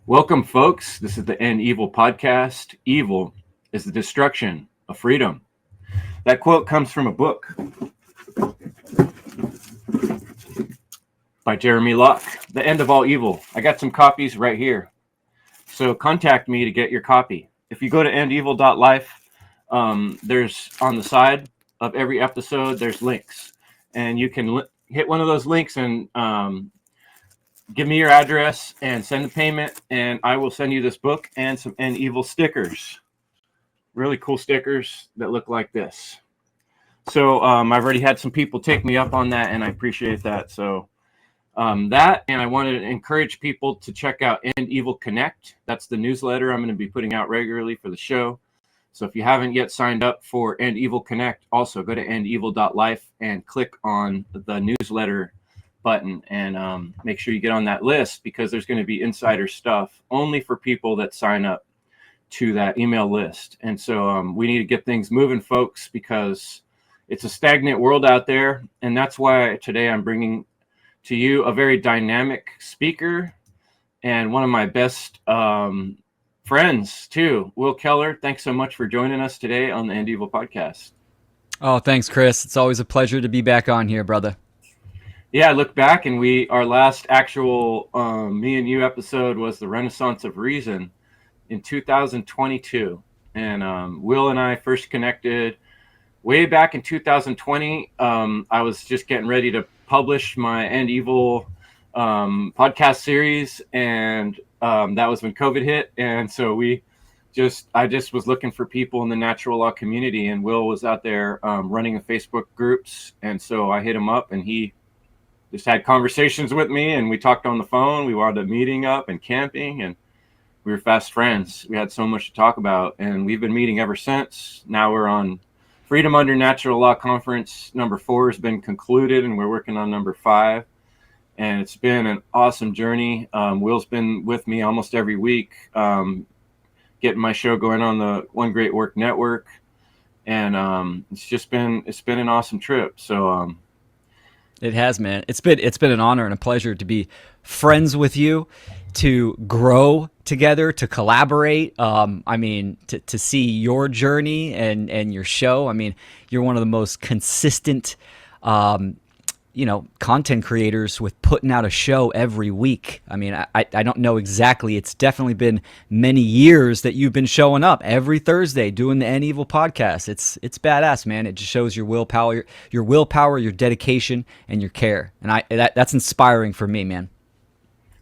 Welcome, folks. This is the End Evil podcast. Evil is the destruction of freedom. That quote comes from a book by Jeremy Locke, The End of All Evil. I got some copies right here. So contact me to get your copy. If you go to endevil.life, there's on the side of every episode, there's links. And you can hit one of those links and give me your address and send the payment, and I will send you this book and some End Evil stickers. Really cool stickers that look like this. So I've already had some people take me up on that, and I appreciate that. So that, and I wanted to encourage people to check out End Evil Connect. That's the newsletter I'm going to be putting out regularly for the show. So if you haven't yet signed up for End Evil Connect, also go to endevil.life and click on the newsletter button and make sure you get on that list, because there's going to be insider stuff only for people that sign up to that email list. And so we need to get things moving, folks, because it's a stagnant world out there. And that's why today I'm bringing to you a very dynamic speaker and one of my best friends too, Will Keller. Thanks so much for joining us today on the End Evil podcast. Oh, thanks, Chris. It's always a pleasure to be back on here, brother. Yeah, I look back and our last actual me and you episode was the Renaissance of Reason in 2022. And Will and I first connected way back in 2020. I was just getting ready to publish my End Evil podcast series, and that was when COVID hit. And so I just was looking for people in the natural law community, and Will was out there running the Facebook groups. And so I hit him up, and he just had conversations with me, and we talked on the phone. We wound up meeting up and camping, and we were fast friends. We had so much to talk about, and we've been meeting ever since. Now we're on Freedom Under Natural Law Conference. Number 4 has been concluded, and we're working on number 5. And it's been an awesome journey. Will's been with me almost every week, getting my show going on the One Great Work Network. And it's been an awesome trip. So It has, man. It's been an honor and a pleasure to be friends with you, to grow together, to collaborate. To see your journey and your show. I mean, you're one of the most consistent, content creators with putting out a show every week. I mean, I don't know exactly. It's definitely been many years that you've been showing up every Thursday doing the End Evil podcast. It's badass, man. It just shows your willpower, your dedication, and your care. And that's inspiring for me, man.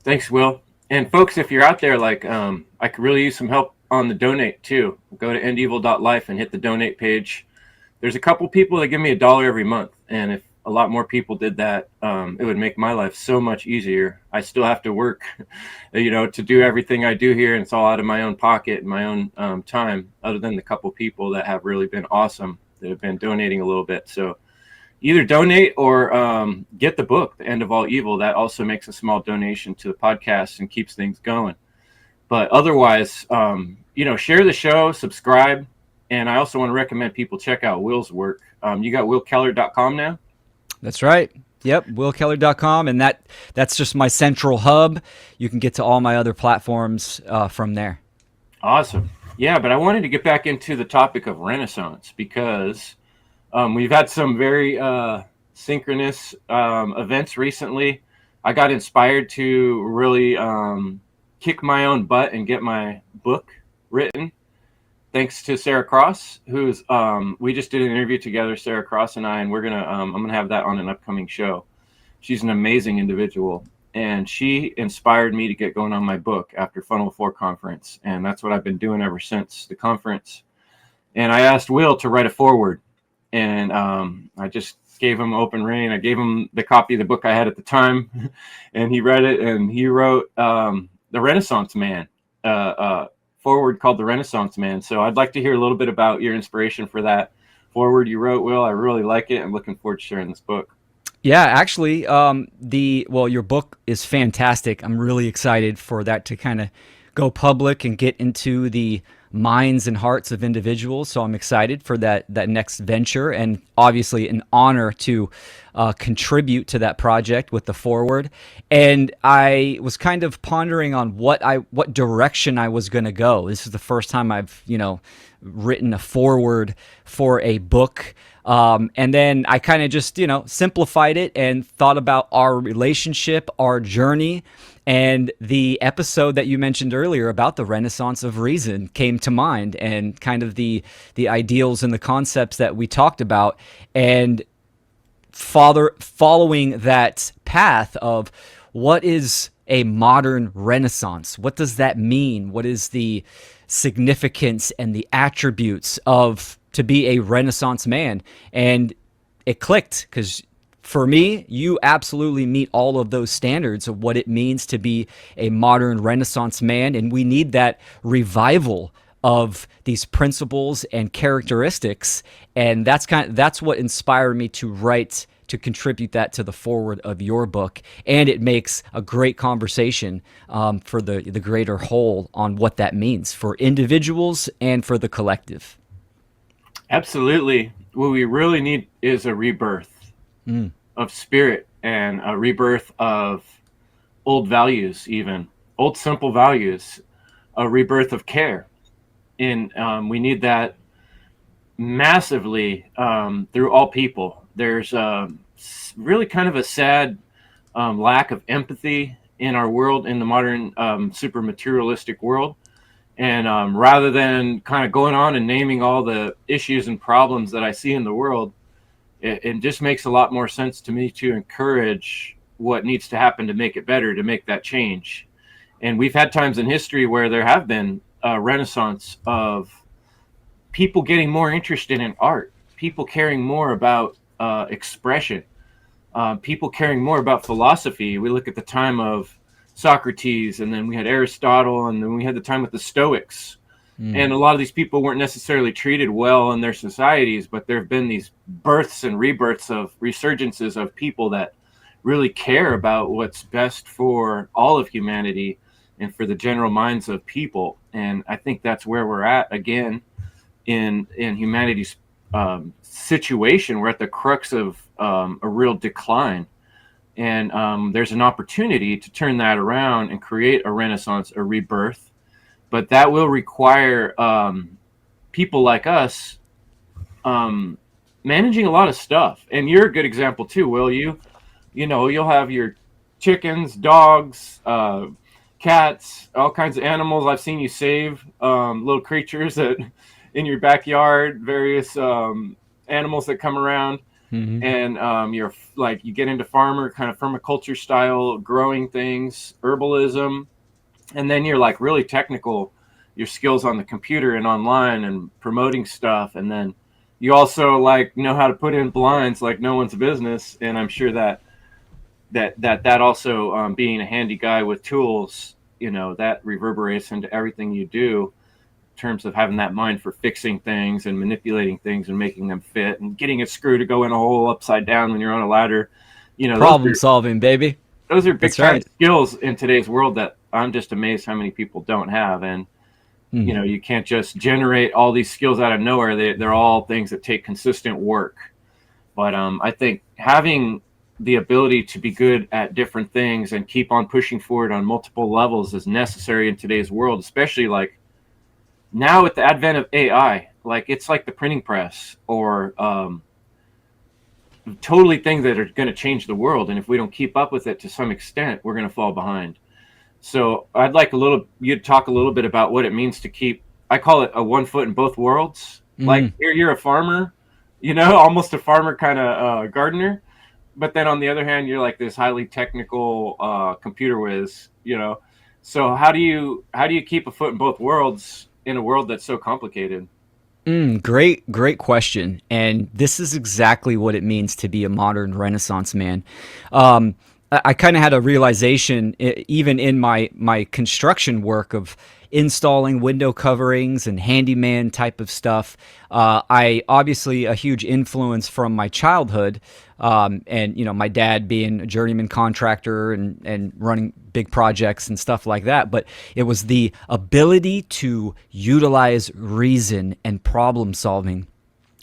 Thanks, Will. And folks, if you're out there, I could really use some help on the donate too. Go to endevil.life and hit the donate page. There's a couple people that give me $1 every month, and if a lot more people did that, it would make my life so much easier. I still have to work, to do everything I do here, and it's all out of my own pocket and my own time, other than the couple people that have really been awesome, that have been donating a little bit. So either donate or get the book, The End of All Evil. That also makes a small donation to the podcast and keeps things going. But otherwise, share the show, subscribe. And I also want to recommend people check out Will's work. You got willkeller.com now? That's right. Yep, willkeller.com, and that's just my central hub. You can get to all my other platforms from there. Awesome. Yeah, but I wanted to get back into the topic of Renaissance, because we've had some very synchronous events recently. I got inspired to really kick my own butt and get my book written, thanks to Sarah Cross, who's we just did an interview together, Sarah Cross and I, and I'm gonna have that on an upcoming show. She's an amazing individual, and she inspired me to get going on my book after Funnel 4 conference, and that's what I've been doing ever since the conference. And I asked Will to write a foreword, and I just gave him open rein. I gave him the copy of the book I had at the time, and he read it, and he wrote The Renaissance Man. Forward called The Renaissance Man. So I'd like to hear a little bit about your inspiration for that forward you wrote, Will. I really like it. I'm looking forward to sharing this book. Yeah, actually, your book is fantastic. I'm really excited for that to kind of go public and get into the minds and hearts of individuals. So I'm excited for that next venture, and obviously an honor to contribute to that project with the forward. And I was kind of pondering on what direction I was going to go. This is the first time I've written a forward for a book. And then I kind of just, simplified it and thought about our relationship, our journey. And the episode that you mentioned earlier about the Renaissance of Reason came to mind, and kind of the ideals and the concepts that we talked about. And following that path of what is a modern Renaissance? What does that mean? What is the significance and the attributes of to be a Renaissance man? And it clicked, because for me, you absolutely meet all of those standards of what it means to be a modern Renaissance man. And we need that revival of these principles and characteristics. And that's what inspired me to write, to contribute that to the forward of your book. And it makes a great conversation for the greater whole on what that means for individuals and for the collective. Absolutely. What we really need is a rebirth of spirit, and a rebirth of old values, even old simple values, a rebirth of care. And we need that massively through all people. There's really kind of a sad lack of empathy in our world, in the modern super materialistic world. And rather than kind of going on and naming all the issues and problems that I see in the world, it just makes a lot more sense to me to encourage what needs to happen to make it better, to make that change. And we've had times in history where there have been a renaissance of people getting more interested in art, people caring more about expression, people caring more about philosophy. We look at the time of Socrates, and then we had Aristotle, and then we had the time with the Stoics. And a lot of these people weren't necessarily treated well in their societies, but there have been these births and rebirths of resurgences of people that really care about what's best for all of humanity and for the general minds of people. And I think that's where we're at again in humanity's situation. We're at the crux of a real decline. And there's an opportunity to turn that around and create a renaissance, a rebirth. But that will require people like us managing a lot of stuff. And you're a good example too, Will. You'll have your chickens, dogs, cats, all kinds of animals. I've seen you save little creatures that in your backyard, various animals that come around. And you're like, you get into permaculture style growing things, herbalism. And then you're like really technical, your skills on the computer and online and promoting stuff. And then you also like know how to put in blinds like no one's business. And I'm sure that also being a handy guy with tools, that reverberates into everything you do in terms of having that mind for fixing things and manipulating things and making them fit and getting a screw to go in a hole upside down when you're on a ladder. Problem solving, baby. Those are big That's right. skills in today's world that I'm just amazed how many people don't have. And, you can't just generate all these skills out of nowhere. They're all things that take consistent work. But I think having the ability to be good at different things and keep on pushing forward on multiple levels is necessary in today's world, especially like now with the advent of AI. Like it's like the printing press, or totally things that are going to change the world. And if we don't keep up with it to some extent, we're going to fall behind. So I'd like you to talk a little bit about what it means to keep, I call it a one foot in both worlds. Like you're a farmer, almost a farmer kind of gardener. But then on the other hand, you're like this highly technical computer whiz, So how do you keep a foot in both worlds in a world that's so complicated? Great question. And this is exactly what it means to be a modern Renaissance man. I kind of had a realization even in my construction work of installing window coverings and handyman type of stuff. I obviously a huge influence from my childhood, and my dad being a journeyman contractor and running big projects and stuff like that. But it was the ability to utilize reason and problem solving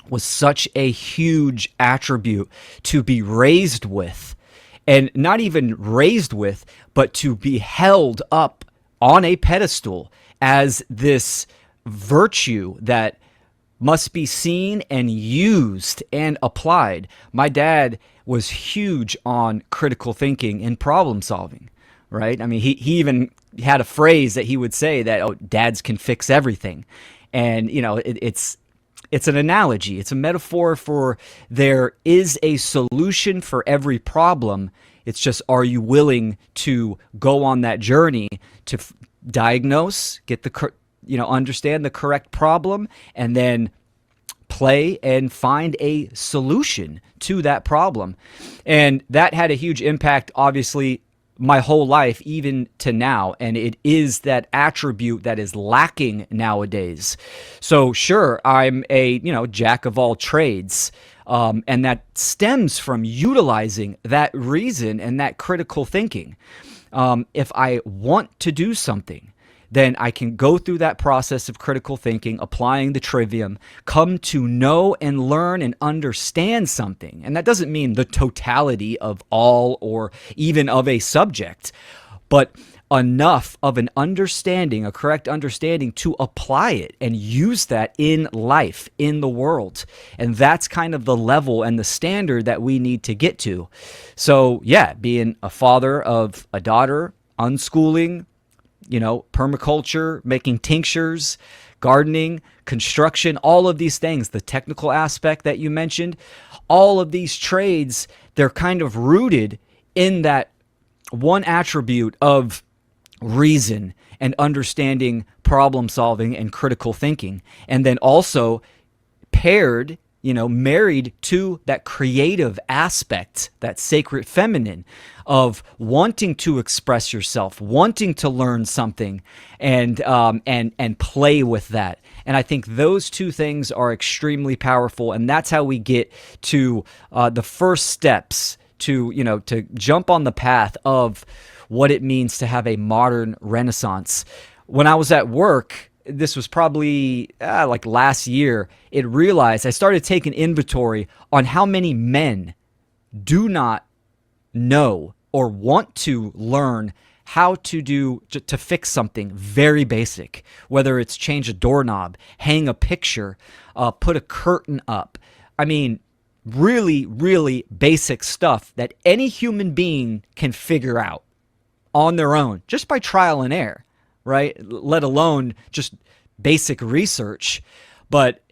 was such a huge attribute to be raised with, and not even raised with, but to be held up on a pedestal as this virtue that must be seen and used and applied. My dad was huge on critical thinking and problem solving, right? I mean, he even had a phrase that he would say that, oh, dads can fix everything. And, it's an analogy. It's a metaphor for there is a solution for every problem. It's just, are you willing to go on that journey to diagnose, get understand the correct problem, and then play and find a solution to that problem. And that had a huge impact, obviously, my whole life, even to now. And it is that attribute that is lacking nowadays. So sure, I'm a, jack of all trades. And that stems from utilizing that reason and that critical thinking. If I want to do something, then I can go through that process of critical thinking, applying the trivium, come to know and learn and understand something. And that doesn't mean the totality of all or even of a subject, but enough of an understanding, a correct understanding, to apply it and use that in life, in the world. And that's kind of the level and the standard that we need to get to. So yeah, being a father of a daughter, unschooling, permaculture, making tinctures, gardening, construction, all of these things, the technical aspect that you mentioned, all of these trades, they're kind of rooted in that one attribute of reason and understanding problem solving and critical thinking. And then also paired, married to that creative aspect, that sacred feminine of wanting to express yourself, wanting to learn something, and play with that. And I think those two things are extremely powerful, and that's how we get to the first steps to jump on the path of what it means to have a modern renaissance. When I was at work, this was probably like last year, I started taking inventory on how many men do not know or want to learn how to fix something very basic, whether it's change a doorknob, hang a picture, put a curtain up. I mean, really, really basic stuff that any human being can figure out on their own, just by trial and error, right? Let alone just basic research. But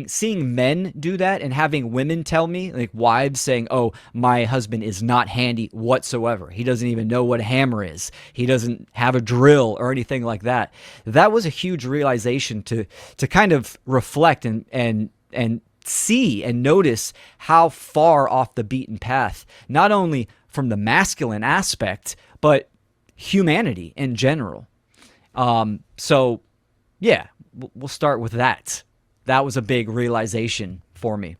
seeing men do that and having women tell me, like wives saying, oh, my husband is not handy whatsoever. He doesn't even know what a hammer is. He doesn't have a drill or anything like that. That was a huge realization to kind of reflect and see and notice how far off the beaten path, not only from the masculine aspect, but humanity in general. So yeah, we'll start with that. That was a big realization for me.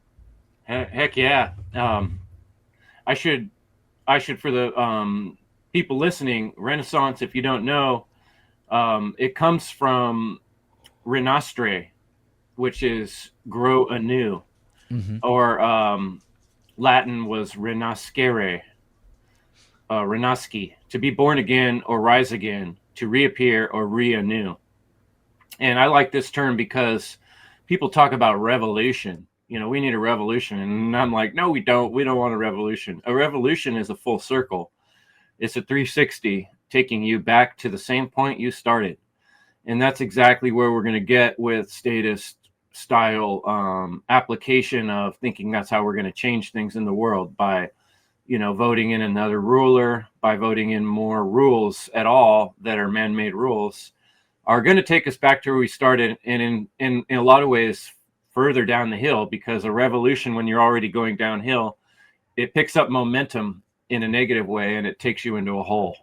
Heck yeah. I should for the people listening, Renaissance, if you don't know, it comes from renastre, which is grow anew, or Latin was renascere, renasci, to be born again or rise again, to reappear or reanew. And I like this term because people talk about revolution. We need a revolution. And I'm like, no, we don't. We don't want a revolution. A revolution is a full circle. It's a 360 taking you back to the same point you started. And that's exactly where we're going to get with statist style application of thinking that's how we're going to change things in the world by, voting in another ruler, by voting in more rules at all that are man-made rules, are going to take us back to where we started, and in a lot of ways further down the hill, because a revolution, when you're already going downhill, it picks up momentum in a negative way, and it takes you into a hole,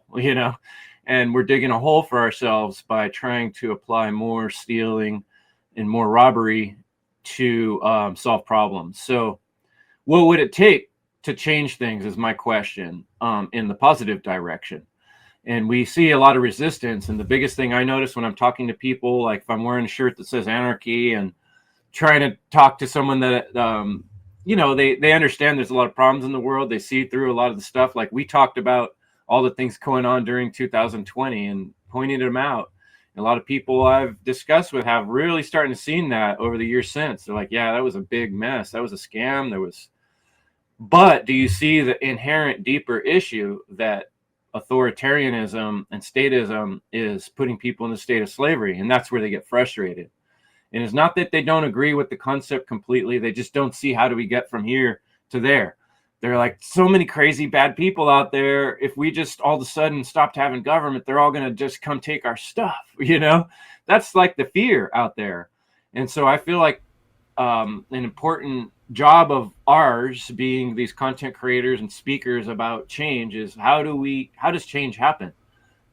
and we're digging a hole for ourselves by trying to apply more stealing and more robbery to solve problems. So what would it take to change things is my question, in the positive direction. And we see a lot of resistance. And the biggest thing I notice when I'm talking to people, like if I'm wearing a shirt that says anarchy and trying to talk to someone that, they understand there's a lot of problems in the world. They see through a lot of the stuff. Like we talked about all the things going on during 2020 and pointed them out. And a lot of people I've discussed with have really starting to see that over the years since. They're like, yeah, that was a big mess. That was a scam. But do you see the inherent deeper issue that authoritarianism and statism is putting people in the state of slavery? And that's where they get frustrated. And it's not that they don't agree with the concept completely. They just don't see how do we get from here to there. They're like, so many crazy bad people out there. If we just all of a sudden stopped having government, they're all going to just come take our stuff. That's like the fear out there. And so I feel like an important job of ours, being these content creators and speakers about change, is how does change happen?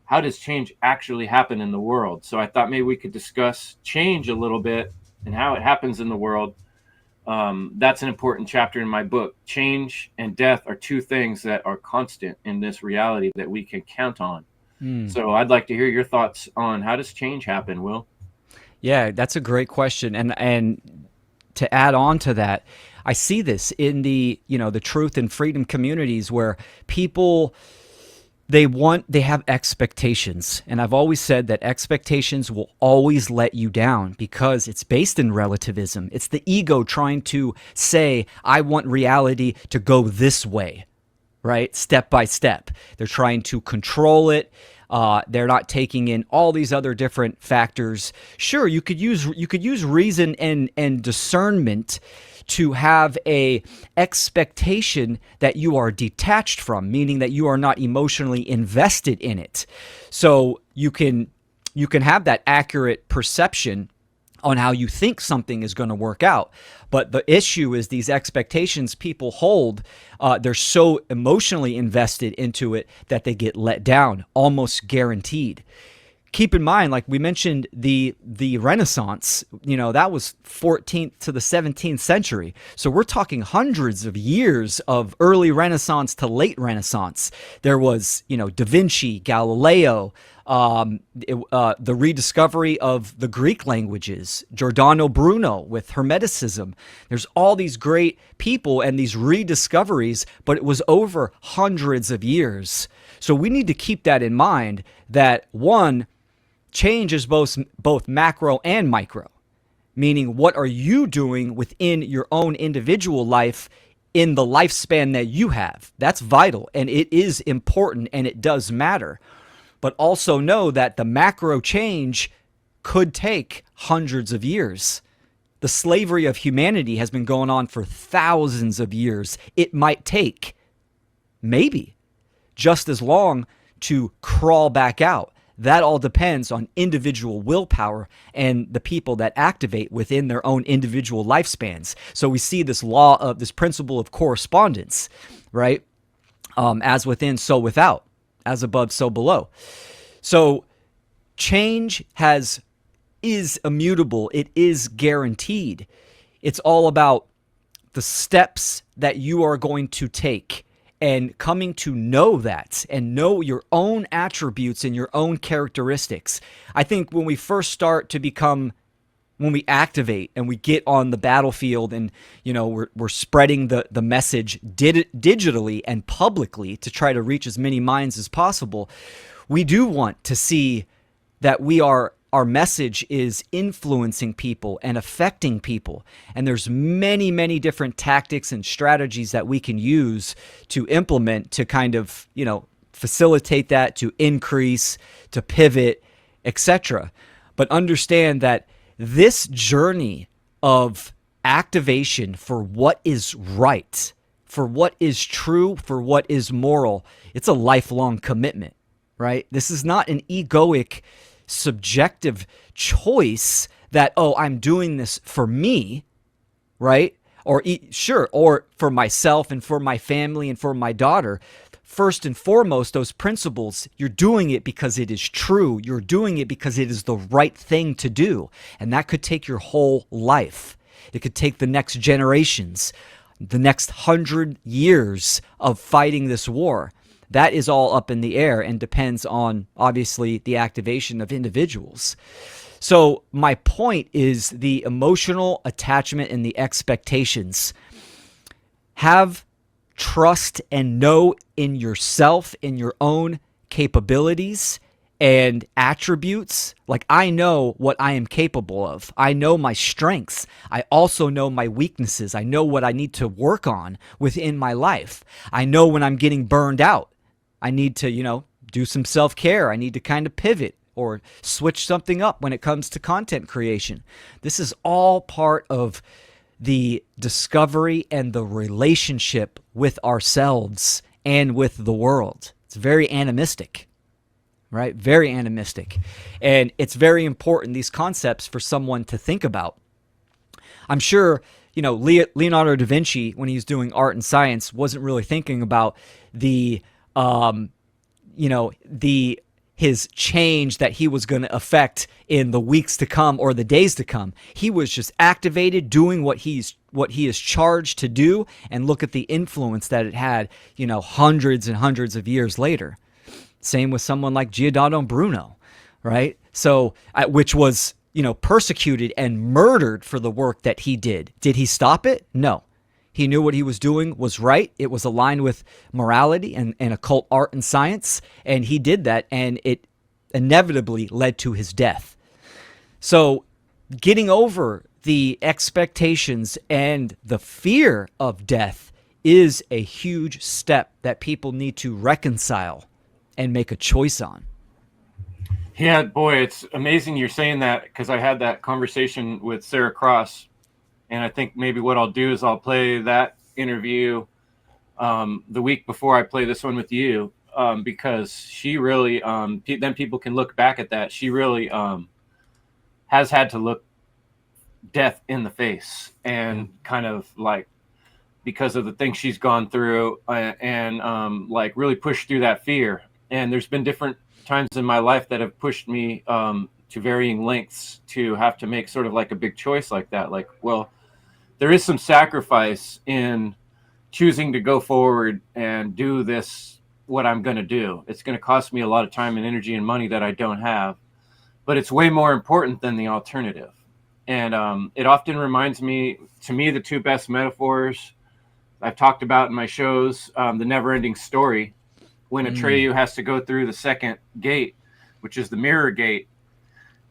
How does change actually happen in the world? So I thought maybe we could discuss change a little bit and how it happens in the world. That's an important chapter in my book. Change and death are two things that are constant in this reality that we can count on. So I'd like to hear your thoughts on how does change happen, Will? Yeah, that's a great question. And to add on to that, I see this in the truth and freedom communities where people, they have expectations. And I've always said that expectations will always let you down because it's based in relativism. It's the ego trying to say, I want reality to go this way, right? Step by step. They're trying to control it. They're not taking in all these other different factors. Sure, you could use reason and discernment to have a expectation that you are detached from, meaning that you are not emotionally invested in it. So you can have that accurate perception on how you think something is going to work out. But the issue is these expectations people hold, they're so emotionally invested into it that they get let down, almost guaranteed. Keep in mind, like we mentioned, the Renaissance, that was 14th to the 17th century. So we're talking hundreds of years of early Renaissance to late Renaissance. There was, Da Vinci, Galileo, the rediscovery of the Greek languages, Giordano Bruno with Hermeticism. There's all these great people and these rediscoveries, but it was over hundreds of years. So we need to keep that in mind, that one, change is both macro and micro, meaning what are you doing within your own individual life in the lifespan that you have? That's vital, and it is important, and it does matter. But also know that the macro change could take hundreds of years. The slavery of humanity has been going on for thousands of years. It might take, maybe, just as long to crawl back out. That all depends on individual willpower and the people that activate within their own individual lifespans. So we see this this principle of correspondence, right? As within, so without. As above, so below. So change is immutable. It is guaranteed. It's all about the steps that you are going to take and coming to know that and know your own attributes and your own characteristics. I think when we first start to become, when we activate and we get on the battlefield and, we're spreading the message digitally and publicly to try to reach as many minds as possible, we do want to see that our message is influencing people and affecting people. And there's many, many different tactics and strategies that we can use to implement to kind of, facilitate that, to increase, to pivot, etc. But understand that this journey of activation for what is right, for what is true, for what is moral, it's a lifelong commitment, right? This is not an egoic, subjective choice that, I'm doing this for me, right? Or for myself and for my family and for my daughter. first and foremost, those principles, you're doing it because it is true. You're doing it because it is the right thing to do. And that could take your whole life. It could take the next generations, the next 100 years of fighting this war. That is all up in the air and depends on, obviously, the activation of individuals. So my point is the emotional attachment and the expectations. Have trust and know in yourself, in your own capabilities and attributes. Like, I know what I am capable of. I know my strengths. I also know my weaknesses. I know what I need to work on within my life. I know when I'm getting burned out. I need to, do some self-care. I need to kind of pivot or switch something up when it comes to content creation. This is all part of the discovery and the relationship with ourselves and with the world. It's very animistic, right? Very animistic. And it's very important, these concepts, for someone to think about. I'm sure, Leonardo da Vinci, when he was doing art and science, wasn't really thinking about his change that he was going to affect in the weeks to come or the days to come. He was just activated, doing what he is charged to do, and look at the influence that it had, hundreds and hundreds of years later. Same with someone like Giordano Bruno, right? So, which was, persecuted and murdered for the work that he did. Did he stop it? No. He knew what he was doing was right. It was aligned with morality and occult art and science, and he did that, and it inevitably led to his death. So getting over the expectations and the fear of death is a huge step that people need to reconcile and make a choice on. Yeah, boy, it's amazing you're saying that, because I had that conversation with Sarah Cross. And I think maybe what I'll do is I'll play that interview the week before I play this one with you, because she really, then people can look back at that. She really has had to look death in the face, and kind of like, because of the things she's gone through, and like really pushed through that fear. And there's been different times in my life that have pushed me to varying lengths to have to make sort of like a big choice like that. Like, well, there is some sacrifice in choosing to go forward and do this, what I'm going to do. It's going to cost me a lot of time and energy and money that I don't have, but it's way more important than the alternative. And it often reminds me, to me, the two best metaphors I've talked about in my shows, the never-ending story, when Atreyu has to go through the second gate, which is the mirror gate.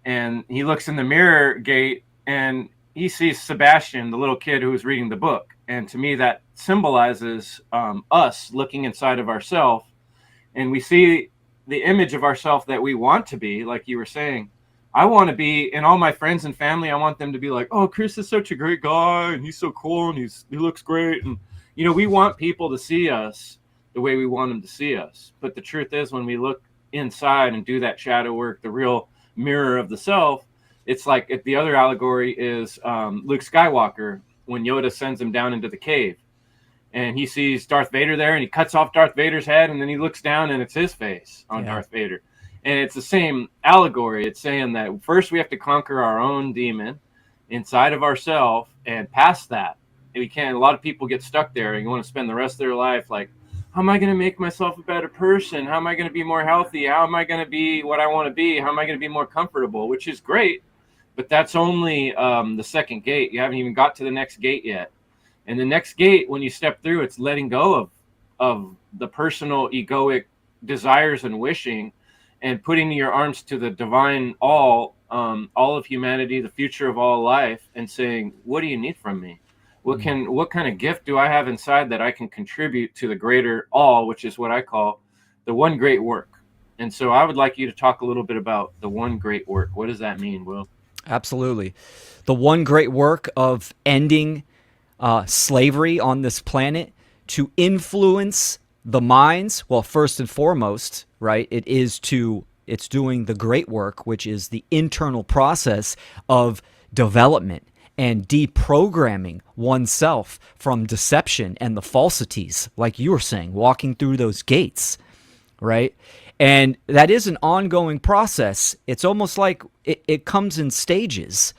And he looks in the mirror gate and he sees Sebastian, the little kid who was reading the book. And to me, that symbolizes us looking inside of ourselves. And we see the image of ourselves that we want to be, like you were saying. I want to be, and all my friends and family, I want them to be like, oh, Chris is such a great guy, and he's so cool, and he looks great. And, we want people to see us the way we want them to see us. But the truth is, when we look inside and do that shadow work, the real mirror of the self, it's like, the other allegory is Luke Skywalker, when Yoda sends him down into the cave. And he sees Darth Vader there, and he cuts off Darth Vader's head, and then he looks down, and it's his face on Darth Vader. And it's the same allegory. It's saying that first we have to conquer our own demon inside of ourselves, and past that, we can't. A lot of people get stuck there, and you want to spend the rest of their life like, how am I going to make myself a better person? How am I going to be more healthy? How am I going to be what I want to be? How am I going to be more comfortable? Which is great, but that's only the second gate. You haven't even got to the next gate yet. And the next gate, when you step through, it's letting go of the personal egoic desires and wishing, and putting your arms to the divine all of humanity, the future of all life, and saying, what do you need from me? What kind of gift do I have inside that I can contribute to the greater all, which is what I call the one great work. And so I would like you to talk a little bit about the one great work. What does that mean, Will? Absolutely. The one great work of ending slavery on this planet to influence the minds. Well, first and foremost, right, it's doing the great work, which is the internal process of development and deprogramming oneself from deception and the falsities, like you were saying, walking through those gates, right? And that is an ongoing process. It's almost like it comes in stages.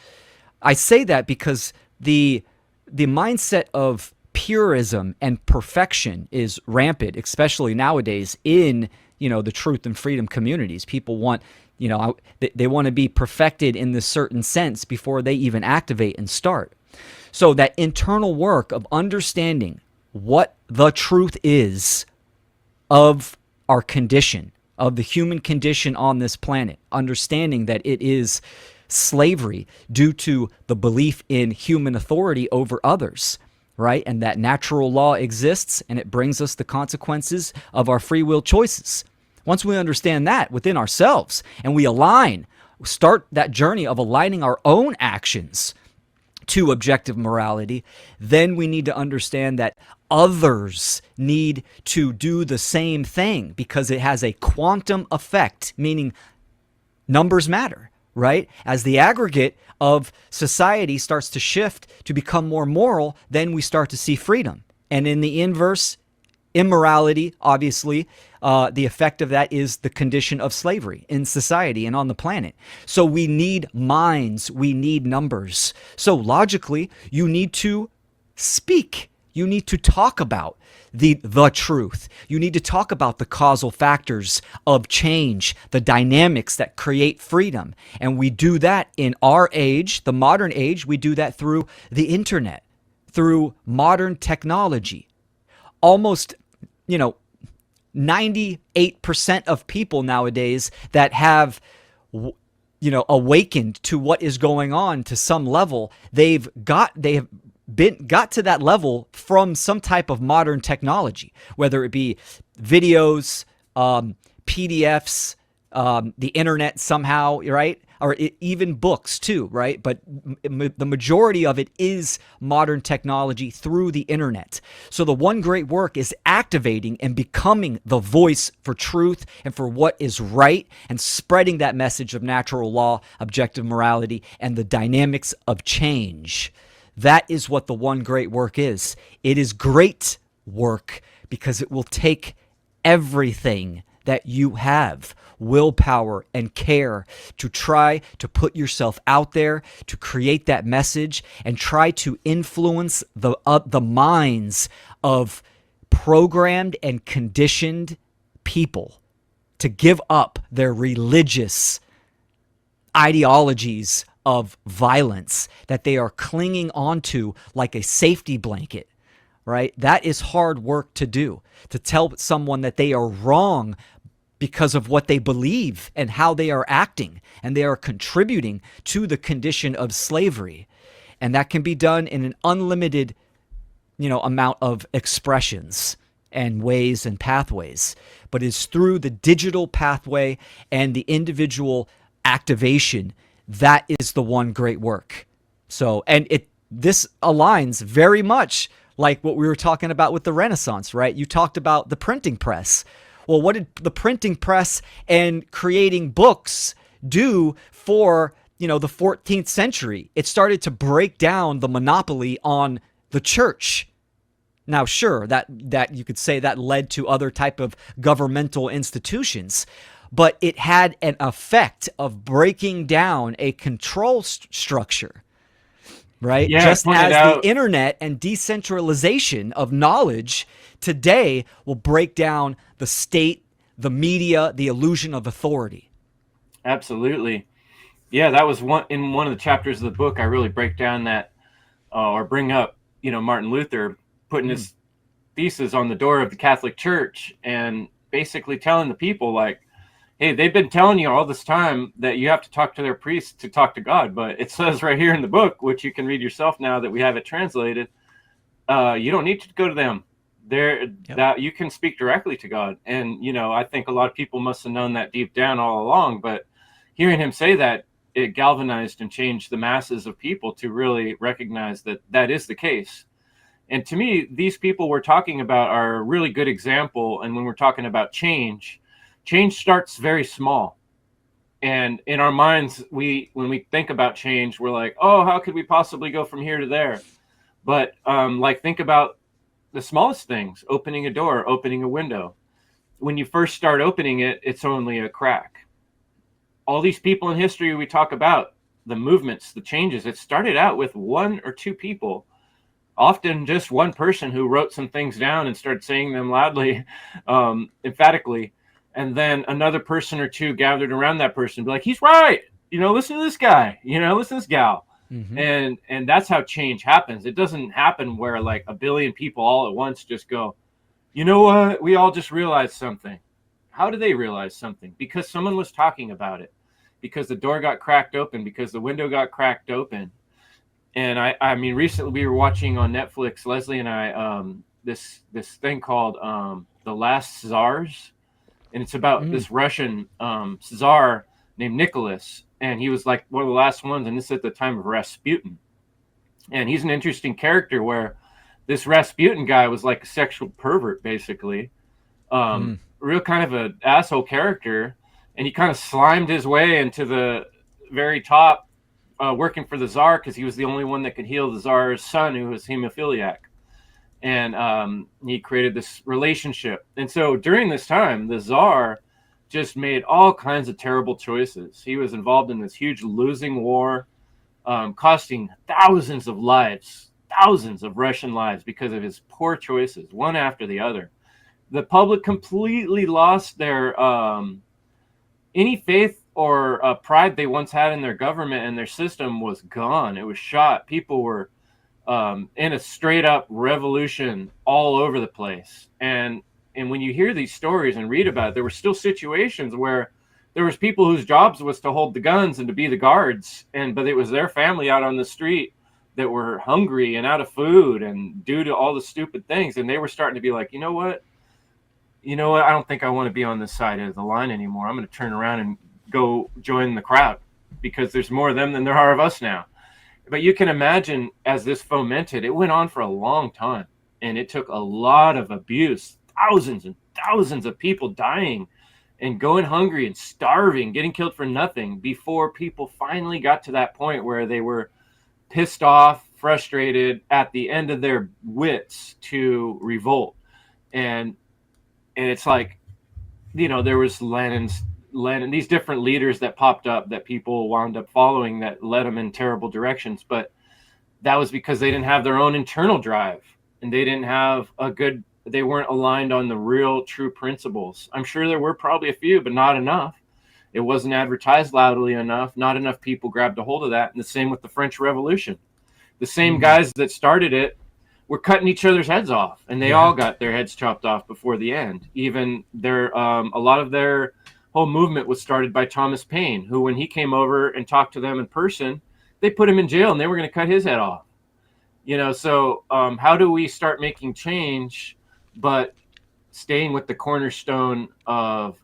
I say that because the mindset of purism and perfection is rampant, especially nowadays in, the truth and freedom communities. People want, they want to be perfected in this certain sense before they even activate and start. So that internal work of understanding what the truth is of our condition, of the human condition on this planet, understanding that it is slavery due to the belief in human authority over others, right? And that natural law exists and it brings us the consequences of our free will choices. Once we understand that within ourselves and we start that journey of aligning our own actions to objective morality, then we need to understand that others need to do the same thing because it has a quantum effect, meaning numbers matter, right? As the aggregate of society starts to shift to become more moral, then we start to see freedom. And in the inverse, immorality, obviously, the effect of that is the condition of slavery in society and on the planet. So we need minds, we need numbers. So logically, you need to speak. You need to talk about the truth. You need to talk about the causal factors of change, the dynamics that create freedom. And we do that in our age, the modern age, we do that through the internet, through modern technology. Almost, 98% of people nowadays that have, awakened to what is going on to some level, they have got to that level from some type of modern technology, whether it be videos, PDFs, the internet somehow, right? Or even books too, right? But the majority of it is modern technology through the internet. So the one great work is activating and becoming the voice for truth and for what is right and spreading that message of natural law, objective morality, and the dynamics of change. That is what the one great work is. It is great work because it will take everything that you have, willpower and care, to try to put yourself out there, to create that message, and try to influence the minds of programmed and conditioned people to give up their religious ideologies of violence that they are clinging onto like a safety blanket, right? That is hard work to do, to tell someone that they are wrong because of what they believe and how they are acting, and they are contributing to the condition of slavery. And that can be done in an unlimited, amount of expressions and ways and pathways. But it's through the digital pathway and the individual activation that is the one great work. So, and this aligns very much like what we were talking about with the Renaissance, right? You talked about the printing press. Well, what did the printing press and creating books do for, the 14th century? It started to break down the monopoly on the church. Now, sure, that you could say that led to other type of governmental institutions, but it had an effect of breaking down a control structure, right? Yeah, Just as out. the internet and decentralization of knowledge today will break down the state, the media, the illusion of authority. Absolutely. Yeah, that was one of the chapters of the book. I really break down that or bring up, Martin Luther putting his thesis on the door of the Catholic Church and basically telling the people, like, hey, they've been telling you all this time that you have to talk to their priest to talk to God. But it says right here in the book, which you can read yourself now that we have it translated, you don't need to go to them. That you can speak directly to God. And, I think a lot of people must have known that deep down all along. But hearing him say that, it galvanized and changed the masses of people to really recognize that that is the case. And to me, these people we're talking about are a really good example. And when we're talking about change starts very small. And in our minds, when we think about change, we're like, oh, how could we possibly go from here to there? But like, think about the smallest things: opening a door, opening a window. When you first start opening it, it's only a crack. All these people in history we talk about, the movements, the changes, it started out with one or two people, often just one person who wrote some things down and started saying them loudly, emphatically. And then another person or two gathered around that person, be like, he's right. Listen to this guy, listen to this gal. Mm-hmm. And that's how change happens. It doesn't happen where like a billion people all at once just go, you know what? We all just realized something. How did they realize something? Because someone was talking about it, because the door got cracked open, because the window got cracked open. And I mean, recently we were watching on Netflix, Leslie and I, this thing called The Last Czars. And it's about this Russian Czar named Nicholas. And he was like one of the last ones. And this is at the time of Rasputin. And he's an interesting character where this Rasputin guy was like a sexual pervert, basically. Real kind of an asshole character. And he kind of slimed his way into the very top, working for the Tsar, because he was the only one that could heal the Tsar's son, who was hemophiliac. And he created this relationship. And so during this time, the Tsar just made all kinds of terrible choices. He was involved in this huge losing war, costing thousands of lives, thousands of Russian lives, because of his poor choices, one after the other. The public completely lost their any faith or pride they once had in their government, and their system was gone. It was shot. People were in a straight up revolution all over the place. And when you hear these stories and read about it, there were still situations where there was people whose jobs was to hold the guns and to be the guards, but it was their family out on the street that were hungry and out of food, and due to all the stupid things. And they were starting to be like, you know what? I don't think I want to be on this side of the line anymore. I'm going to turn around and go join the crowd, because there's more of them than there are of us now. But you can imagine, as this fomented, it went on for a long time, and it took a lot of abuse, thousands and thousands of people dying and going hungry and starving, getting killed for nothing, before people finally got to that point where they were pissed off, frustrated, at the end of their wits to revolt. And it's like, there was Lenin, these different leaders that popped up that people wound up following, that led them in terrible directions. But that was because they didn't have their own internal drive, and they didn't have they weren't aligned on the real true principles. I'm sure there were probably a few, but not enough. It wasn't advertised loudly enough. Not enough people grabbed a hold of that. And the same with the French Revolution. The same guys that started it were cutting each other's heads off, and they all got their heads chopped off before the end. Even a lot of their whole movement was started by Thomas Paine, who, when he came over and talked to them in person, they put him in jail and they were going to cut his head off. So how do we start making change, but staying with the cornerstone of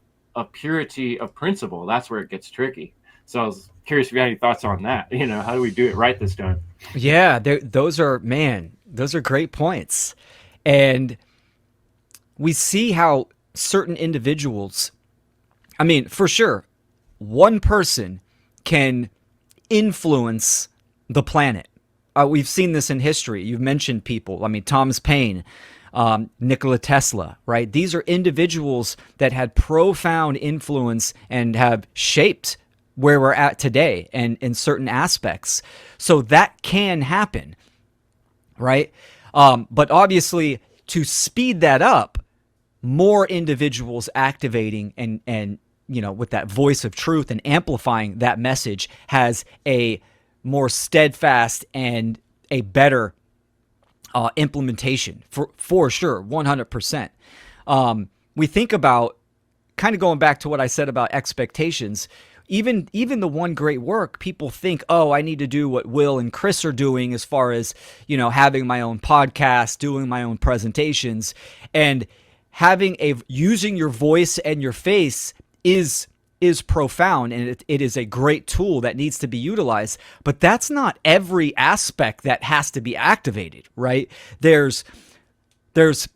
purity of principle? That's where it gets tricky. So I was curious if you had any thoughts on that. How do we do it right this time? Yeah, those are great points. And we see how certain individuals, I mean, for sure, one person can influence the planet. We've seen this in history. You've mentioned people. I mean, Thomas Paine, Nikola Tesla, right? These are individuals that had profound influence and have shaped where we're at today, and in certain aspects. So that can happen, right? But obviously, to speed that up, more individuals activating and with that voice of truth and amplifying that message has a more steadfast and a better implementation for sure, 100%. We think about, kind of going back to what I said about expectations. Even the one great work, people think, oh, I need to do what Will and Chris are doing, as far as, having my own podcast, doing my own presentations, and using your voice and your face is profound, and it is a great tool that needs to be utilized. But that's not every aspect that has to be activated, right? There's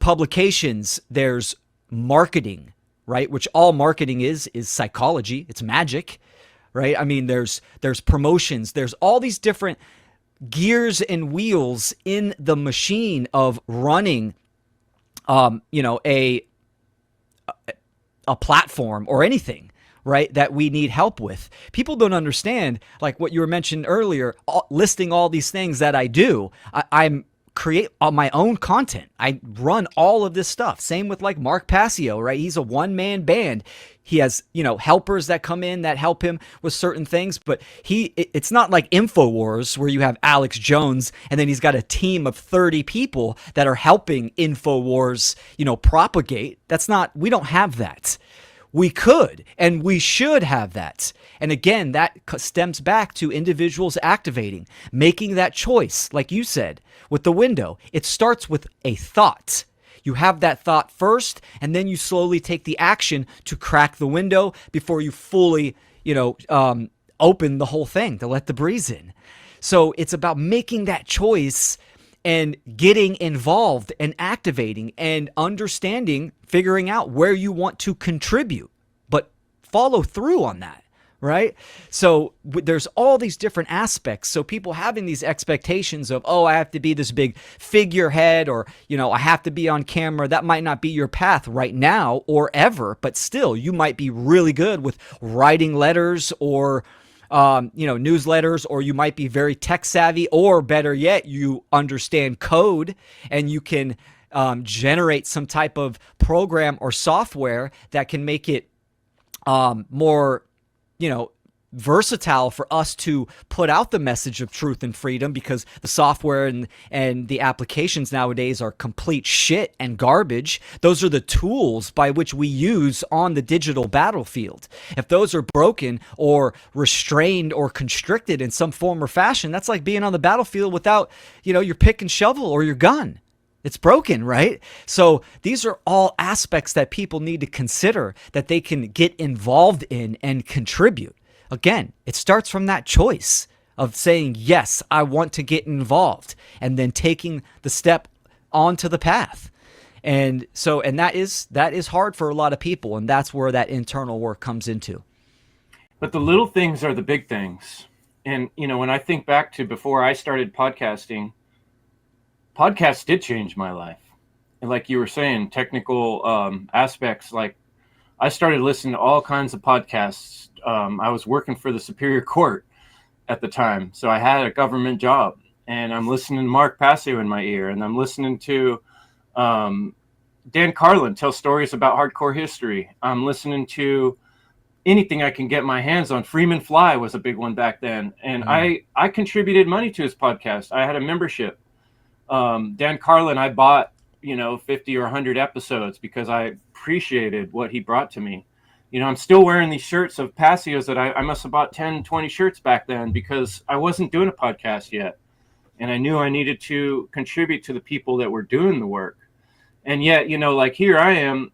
publications, there's marketing, right? Which all marketing is psychology. It's magic. right? I mean, there's promotions, there's all these different gears and wheels in the machine of running, a platform or anything, right, that we need help with. People don't understand, like what you were mentioning earlier, listing all these things that I do. I'm create my own content. I run all of this stuff. Same with like Mark Passio, right? He's a one-man band. He has, helpers that come in that help him with certain things, but it's not like InfoWars where you have Alex Jones and then he's got a team of 30 people that are helping InfoWars, propagate. We don't have that. We could and we should have that. And again, that stems back to individuals activating, making that choice, like you said, with the window. It starts with a thought. You have that thought first, and then you slowly take the action to crack the window before you fully, open the whole thing to let the breeze in. So it's about making that choice and getting involved and activating and understanding, figuring out where you want to contribute, but follow through on that, right? So there's all these different aspects. So people having these expectations of, I have to be this big figurehead, or, I have to be on camera. That might not be your path right now or ever, but still you might be really good with writing letters or newsletters, or you might be very tech savvy, or better yet, you understand code and you can generate some type of program or software that can make it more, versatile for us to put out the message of truth and freedom, because the software and the applications nowadays are complete shit and garbage. Those are the tools by which we use on the digital battlefield. If those are broken or restrained or constricted in some form or fashion, that's like being on the battlefield without, your pick and shovel or your gun. It's broken, right? So these are all aspects that people need to consider that they can get involved in and contribute. Again, it starts from that choice of saying, yes, I want to get involved, and then taking the step onto the path. And that is hard for a lot of people, and that's where that internal work comes into. But the little things are the big things. And, when I think back to before I started podcasting, podcasts did change my life. And like you were saying, technical aspects, like I started listening to all kinds of podcasts. I was working for the Superior Court at the time, so I had a government job, and I'm listening to Mark Passio in my ear, and I'm listening to Dan Carlin tell stories about hardcore history. I'm listening to anything I can get my hands on. Freeman Fly was a big one back then, and I contributed money to his podcast. I had a membership. Dan Carlin, I bought 50 or 100 episodes because I appreciated what he brought to me. I'm still wearing these shirts of Passio's that I must have bought 10, 20 shirts back then, because I wasn't doing a podcast yet. And I knew I needed to contribute to the people that were doing the work. And yet, like here I am.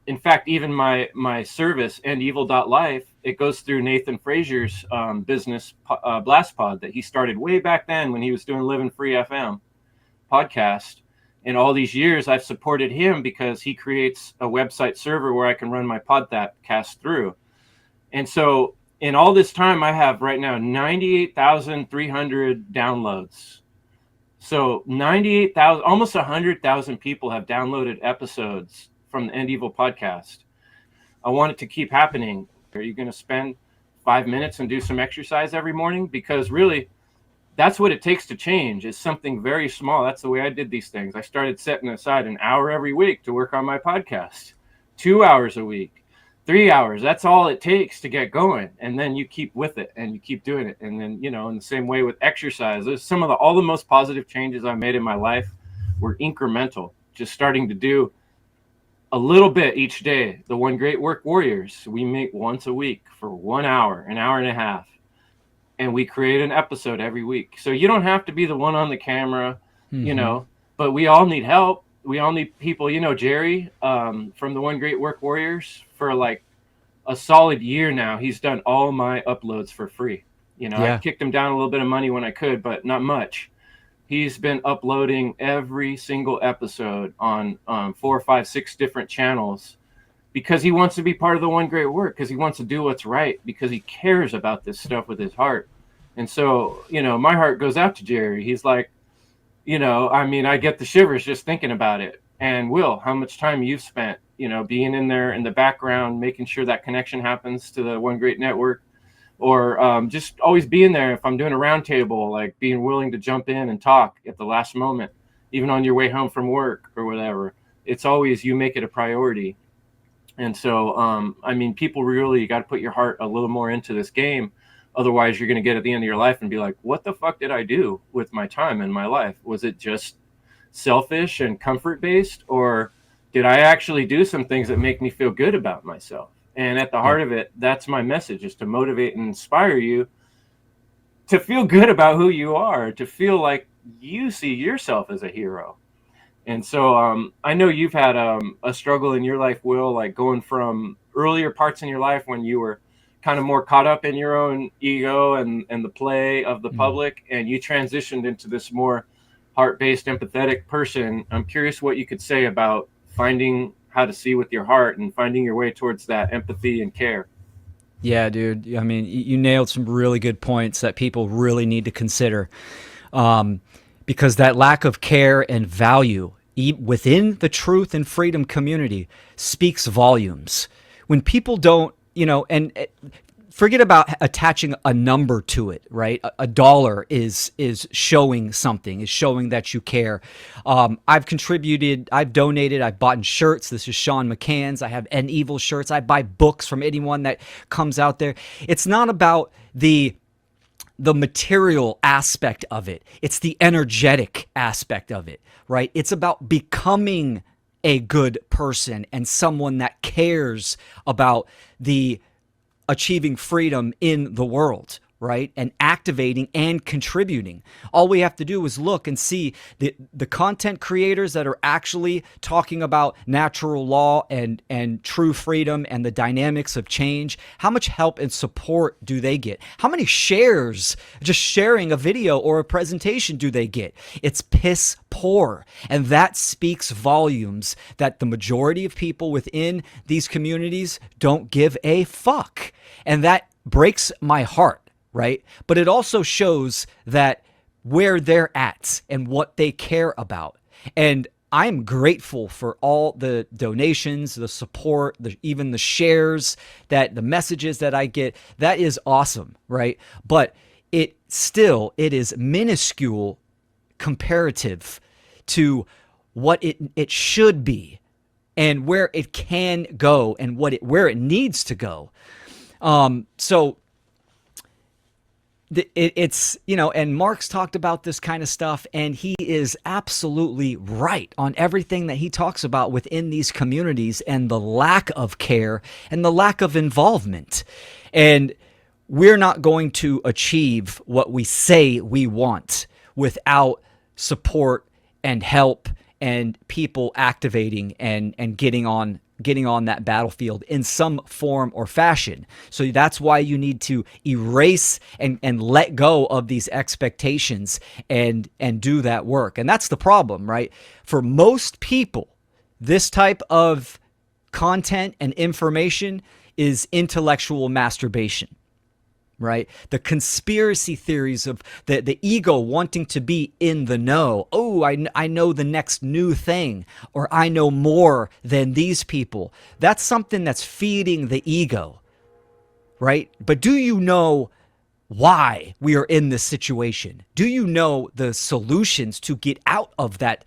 In fact, even my service, antidote.life, it goes through Nathan Frazier's business, Blast Pod, that he started way back then when he was doing Living Free FM podcast. And all these years I've supported him because he creates a website server where I can run my podcast through. And so in all this time, I have right now 98,300 downloads. So 98,000, almost 100,000 people have downloaded episodes from the End Evil podcast. I want it to keep happening. Are you going to spend 5 minutes and do some exercise every morning? Because really, that's what it takes to change, is something very small. That's the way I did these things. I started setting aside an hour every week to work on my podcast, 2 hours a week, 3 hours. That's all it takes to get going. And then you keep with it and you keep doing it. And then, in the same way with exercise, there's all the most positive changes I made in my life were incremental, just starting to do a little bit each day. The One Great Work Warriors, we meet once a week for 1 hour, an hour and a half. And we create an episode every week. So you don't have to be the one on the camera, but we all need help. We all need people, Jerry from the One Great Work Warriors, for like a solid year now, he's done all my uploads for free. I kicked him down a little bit of money when I could, but not much. He's been uploading every single episode on 4, 5, 6 different channels. because he wants to be part of the one great work, because he wants to do what's right, because he cares about this stuff with his heart. And so, my heart goes out to Jerry. He's like, I mean, I get the shivers just thinking about it. And Will, how much time you've spent, being in there in the background, making sure that connection happens to the one great network, or just always being there. If I'm doing a roundtable, like being willing to jump in and talk at the last moment, even on your way home from work or whatever. It's always, you make it a priority. And so, I mean, people really got to put your heart a little more into this game. Otherwise, you're going to get at the end of your life and be like, what the fuck did I do with my time in my life? Was it just selfish and comfort based? Or did I actually do some things that make me feel good about myself? And at the heart of it, that's my message, is to motivate and inspire you to feel good about who you are, to feel like you see yourself as a hero. And so I know you've had a struggle in your life, Will, like going from earlier parts in your life when you were kind of more caught up in your own ego and the play of the public, and you transitioned into this more heart-based, empathetic person. I'm curious what you could say about finding how to see with your heart and finding your way towards that empathy and care. Yeah, dude. I mean, you nailed some really good points that people really need to consider. Because that lack of care and value within the truth and freedom community speaks volumes. When people don't, and forget about attaching a number to it, right? A dollar is showing something, is showing that you care. I've contributed, I've donated, I've bought shirts. This is Sean McCann's. I have N Evil shirts. I buy books from anyone that comes out there. It's not about the material aspect of it. It's the energetic aspect of it, right? It's about becoming a good person and someone that cares about the achieving freedom in the world, right? And activating and contributing. All we have to do is look and see the content creators that are actually talking about natural law and true freedom and the dynamics of change. How much help and support do they get? How many shares, just sharing a video or a presentation, do they get? It's piss poor. And that speaks volumes that the majority of people within these communities don't give a fuck. And that breaks my heart. Right? But it also shows that where they're at and what they care about. And I'm grateful for all the donations, the support, even the shares, the messages that I get. That is awesome, right? But it is minuscule comparative to what it should be and where it can go and where it needs to go. So it's, and Mark's talked about this kind of stuff, and he is absolutely right on everything that he talks about within these communities and the lack of care and the lack of involvement. And we're not going to achieve what we say we want without support and help and people activating and getting on that battlefield in some form or fashion. So that's why you need to erase and let go of these expectations and do that work. And that's the problem, right? For most people, this type of content and information is intellectual masturbation. Right? The conspiracy theories of the ego wanting to be in the know. Oh, I know the next new thing, or I know more than these people. That's something that's feeding the ego, right? But do you know why we are in this situation? Do you know the solutions to get out of that,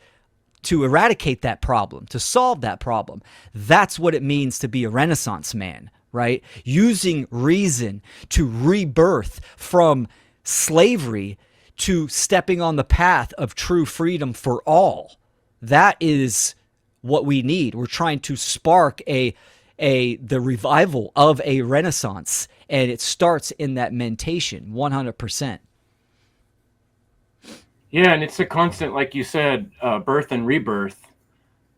to eradicate that problem, to solve that problem? That's what it means to be a Renaissance man. Right? Using reason to rebirth from slavery to stepping on the path of true freedom for all. That is what we need. We're trying to spark the revival of a Renaissance, and it starts in that mentation, 100%. Yeah, and it's a constant, like you said, birth and rebirth.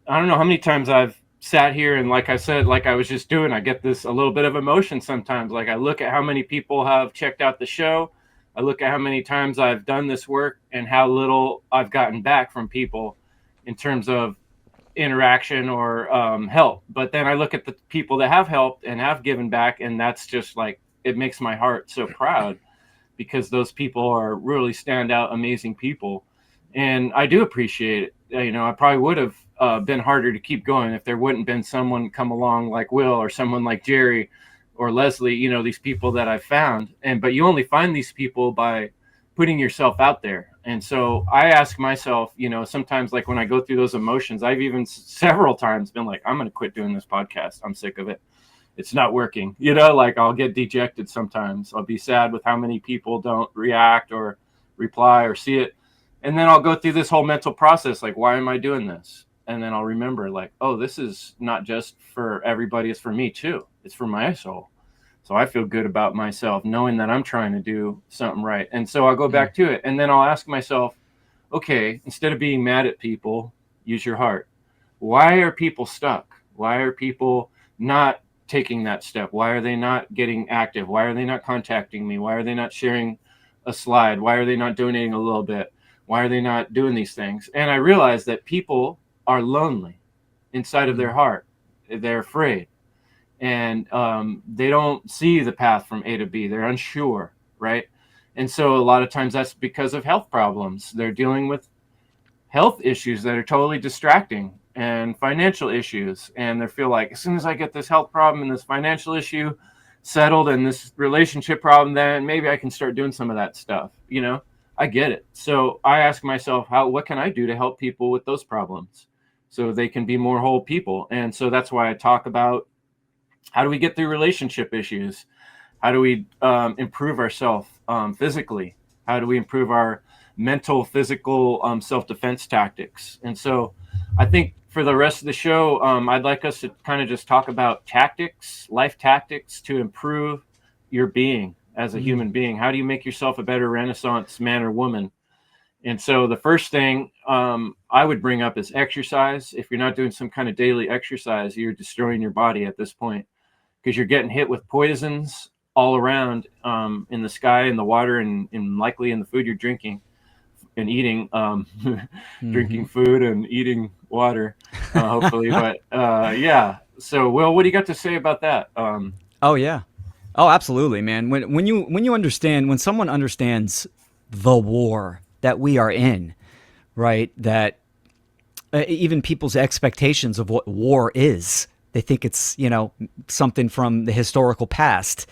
I don't know how many times I've sat here and, like I said, like I was just doing, I get a little bit of emotion sometimes. Like I look at how many people have checked out the show. I look at how many times I've done this work and how little I've gotten back from people in terms of interaction or help. But then I look at the people that have helped and have given back, and that's just like, it makes my heart so proud, because those people are really standout, amazing people. And I do appreciate it. I probably would have been harder to keep going if there wouldn't been someone come along like Will, or someone like Jerry or Leslie, these people that I found. But you only find these people by putting yourself out there. And so I ask myself, sometimes, like when I go through those emotions, I've even several times been like, I'm going to quit doing this podcast. I'm sick of it. It's not working. Like I'll get dejected sometimes. I'll be sad with how many people don't react or reply or see it. And then I'll go through this whole mental process, like, why am I doing this? And then I'll remember, like, oh, this is not just for everybody. It's for me too. It's for my soul. So I feel good about myself knowing that I'm trying to do something right. And so I'll go back to it. And then I'll ask myself, okay, instead of being mad at people, use your heart. Why are people stuck? Why are people not taking that step? Why are they not getting active? Why are they not contacting me? Why are they not sharing a slide? Why are they not donating a little bit? Why are they not doing these things? And I realized that people are lonely inside of their heart. They're afraid. And they don't see the path from A to B. They're unsure, right? And so a lot of times that's because of health problems. They're dealing with health issues that are totally distracting, and financial issues. And they feel like, as soon as I get this health problem and this financial issue settled and this relationship problem, then maybe I can start doing some of that stuff. I get it. So I ask myself, what can I do to help people with those problems so they can be more whole people? And so that's why I talk about, how do we get through relationship issues? How do we improve ourselves physically? How do we improve our mental, physical self-defense tactics? And so I think for the rest of the show, I'd like us to kind of just talk about tactics, life tactics to improve your being as a human being. How do you make yourself a better Renaissance man or woman? And so the first thing I would bring up is exercise. If you're not doing some kind of daily exercise, you're destroying your body at this point, because you're getting hit with poisons all around in the sky, in the water, and likely in the food you're drinking and eating, drinking food and eating water, hopefully. But yeah. So, Will, what do you got to say about that? Oh yeah. Oh, absolutely, man. When you understand, when someone understands the war that we are in, right? That even people's expectations of what war is, they think it's, something from the historical past,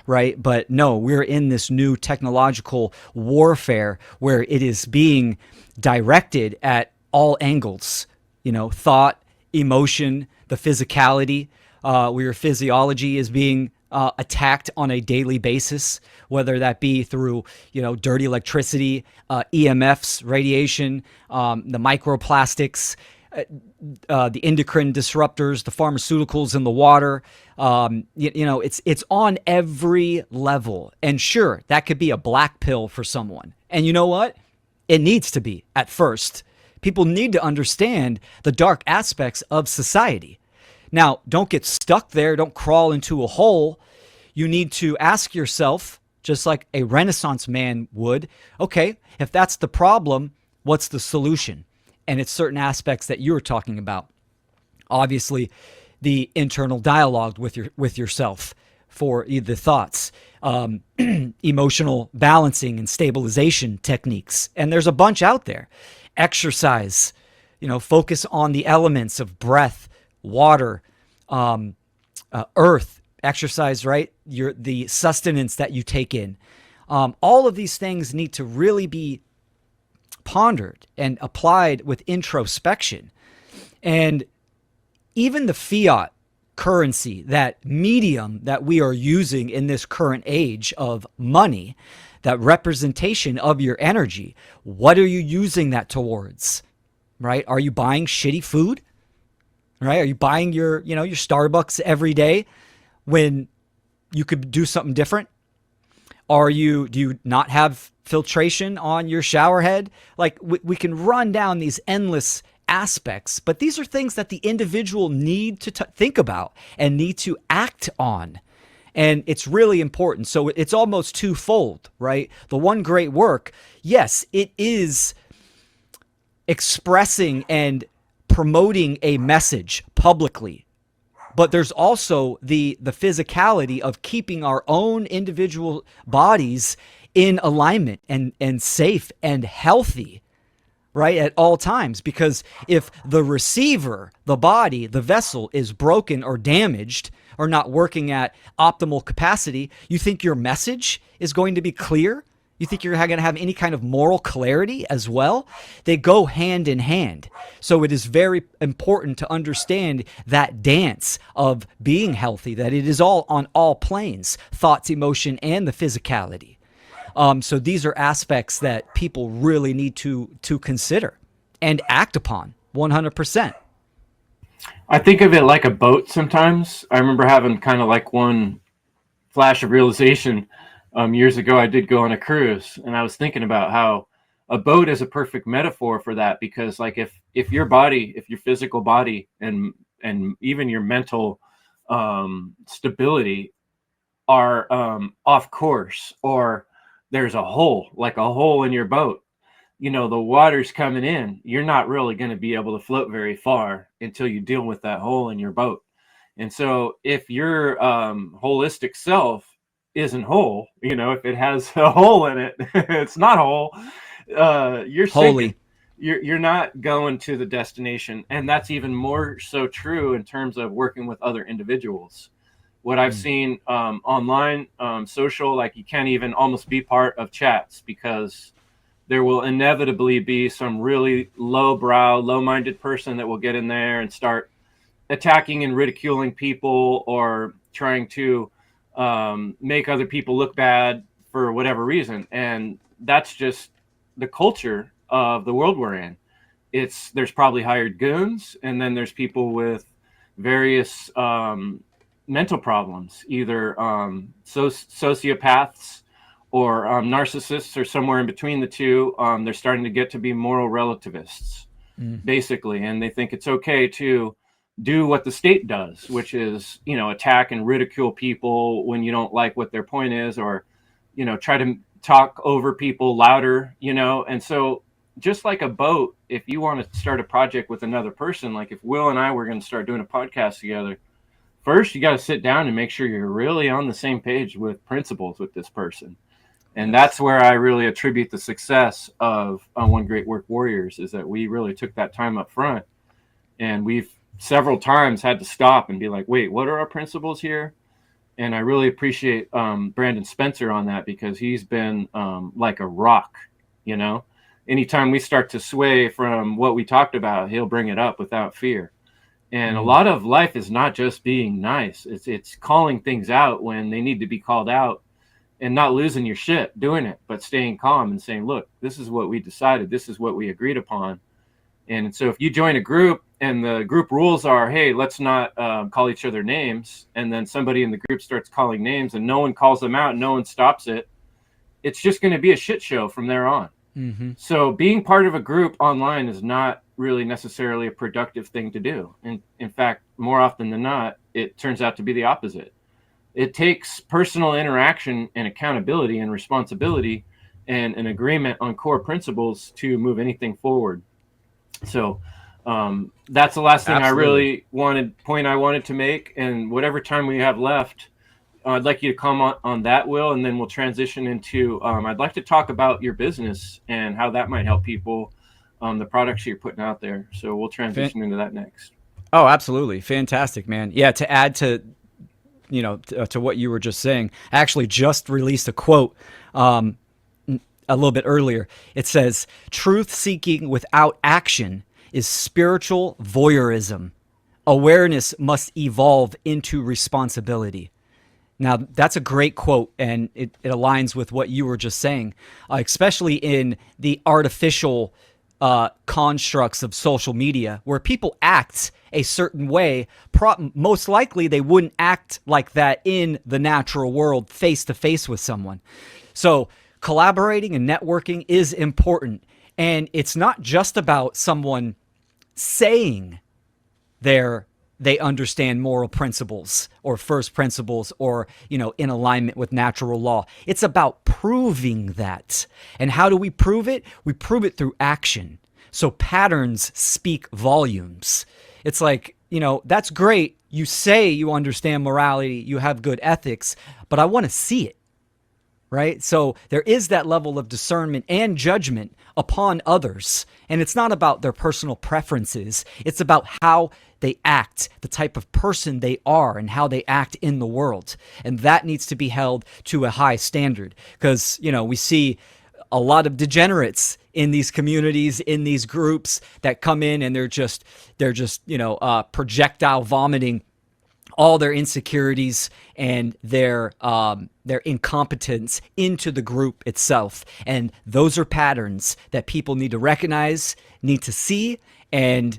right? But no, we're in this new technological warfare where it is being directed at all angles, thought, emotion, the physicality, where your physiology is being attacked on a daily basis, whether that be through, dirty electricity, EMFs, radiation, the microplastics, the endocrine disruptors, the pharmaceuticals in the water. It's on every level. And sure, that could be a black pill for someone. And you know what? It needs to be at first. People need to understand the dark aspects of society. Now, don't get stuck there. Don't crawl into a hole. You need to ask yourself, just like a Renaissance man would, okay, if that's the problem, what's the solution? And it's certain aspects that you were talking about. Obviously, the internal dialogue with yourself for the thoughts, emotional balancing and stabilization techniques. And there's a bunch out there. Exercise, focus on the elements of breath, water, earth, exercise, right? The sustenance that you take in. All of these things need to really be pondered and applied with introspection. And even the fiat currency, that medium that we are using in this current age of money, that representation of your energy, what are you using that towards, right? Are you buying shitty food, right? Are you buying your Starbucks every day when you could do something different? Do you not have filtration on your shower head? Like we can run down these endless aspects, but these are things that the individual need to think about and need to act on. And it's really important. So it's almost twofold, right? The one great work, yes, it is expressing and promoting a message publicly, but there's also the physicality of keeping our own individual bodies in alignment and safe and healthy, right, at all times. Because if the receiver, the body, the vessel is broken or damaged or not working at optimal capacity, you think your message is going to be clear? You think you're going to have any kind of moral clarity as well? They go hand in hand. So it is very important to understand that dance of being healthy, that it is all on all planes, thoughts, emotion, and the physicality. So these are aspects that people really need to consider and act upon 100%. I think of it like a boat sometimes. I remember having kind of like one flash of realization years ago. I did go on a cruise, and I was thinking about how a boat is a perfect metaphor for that, because like if your body, if your physical body and even your mental stability are off course, or there's a hole, like a hole in your boat, you know, the water's coming in, you're not really going to be able to float very far until you deal with that hole in your boat. And so if your holistic self isn't whole, you know, if it has a hole in it, it's not whole, you're sinking. Holy. You're not going to the destination. And that's even more so true in terms of working with other individuals. What I've seen online, social, like you can't even almost be part of chats, because there will inevitably be some really lowbrow, low-minded person that will get in there and start attacking and ridiculing people, or trying to make other people look bad for whatever reason. And that's just the culture of the world we're in. There's probably hired goons, and then there's people with various mental problems, either sociopaths or narcissists, or somewhere in between the two. They're starting to get to be moral relativists, basically, and they think it's okay to do what the state does, which is, you know, attack and ridicule people when you don't like what their point is, or, you know, try to talk over people louder, you know. And so just like a boat, if you want to start a project with another person, like if Will and I were going to start doing a podcast together, first you got to sit down and make sure you're really on the same page with principles with this person. And that's where I really attribute the success of One Great Work Warriors, is that we really took that time up front, and we've several times had to stop and be like, wait, what are our principles here? And I really appreciate Brandon Spencer on that, because he's been like a rock, you know. Anytime we start to sway from what we talked about, he'll bring it up without fear. And a lot of life is not just being nice. It's calling things out when they need to be called out, and not losing your shit doing it, but staying calm and saying, look, this is what we decided. This is what we agreed upon. And so if you join a group and the group rules are, hey, let's not call each other names, and then somebody in the group starts calling names and no one calls them out, no one stops it, it's just going to be a shit show from there on. So being part of a group online is not really necessarily a productive thing to do. And in fact, more often than not, it turns out to be the opposite. It takes personal interaction and accountability and responsibility and an agreement on core principles to move anything forward. So that's the last thing I wanted to make. And whatever time we have left, I'd like you to comment on that, Will, and then we'll transition into, I'd like to talk about your business and how that might help people, the products you're putting out there. So we'll transition into that next. Oh, absolutely. Fantastic, man. Yeah, to add to, you know, to what you were just saying, I actually just released a quote a little bit earlier. It says, truth seeking without action is spiritual voyeurism. Awareness must evolve into responsibility. Now, that's a great quote, and it aligns with what you were just saying, especially in the artificial constructs of social media, where people act a certain way. Most likely they wouldn't act like that in the natural world, face to face with someone. So collaborating and networking is important, and it's not just about someone saying they understand moral principles or first principles, or, you know, in alignment with natural law. It's about proving that. And how do we prove it? We prove it through action. So patterns speak volumes. It's like, that's great. You say you understand morality, you have good ethics, but I want to see it. Right? So there is that level of discernment and judgment upon others. And it's not about their personal preferences. It's about how they act, the type of person they are, and how they act in the world. And that needs to be held to a high standard. Because, we see a lot of degenerates in these communities, in these groups that come in and they're just projectile vomiting all their insecurities and their incompetence into the group itself. And those are patterns that people need to recognize, need to see, and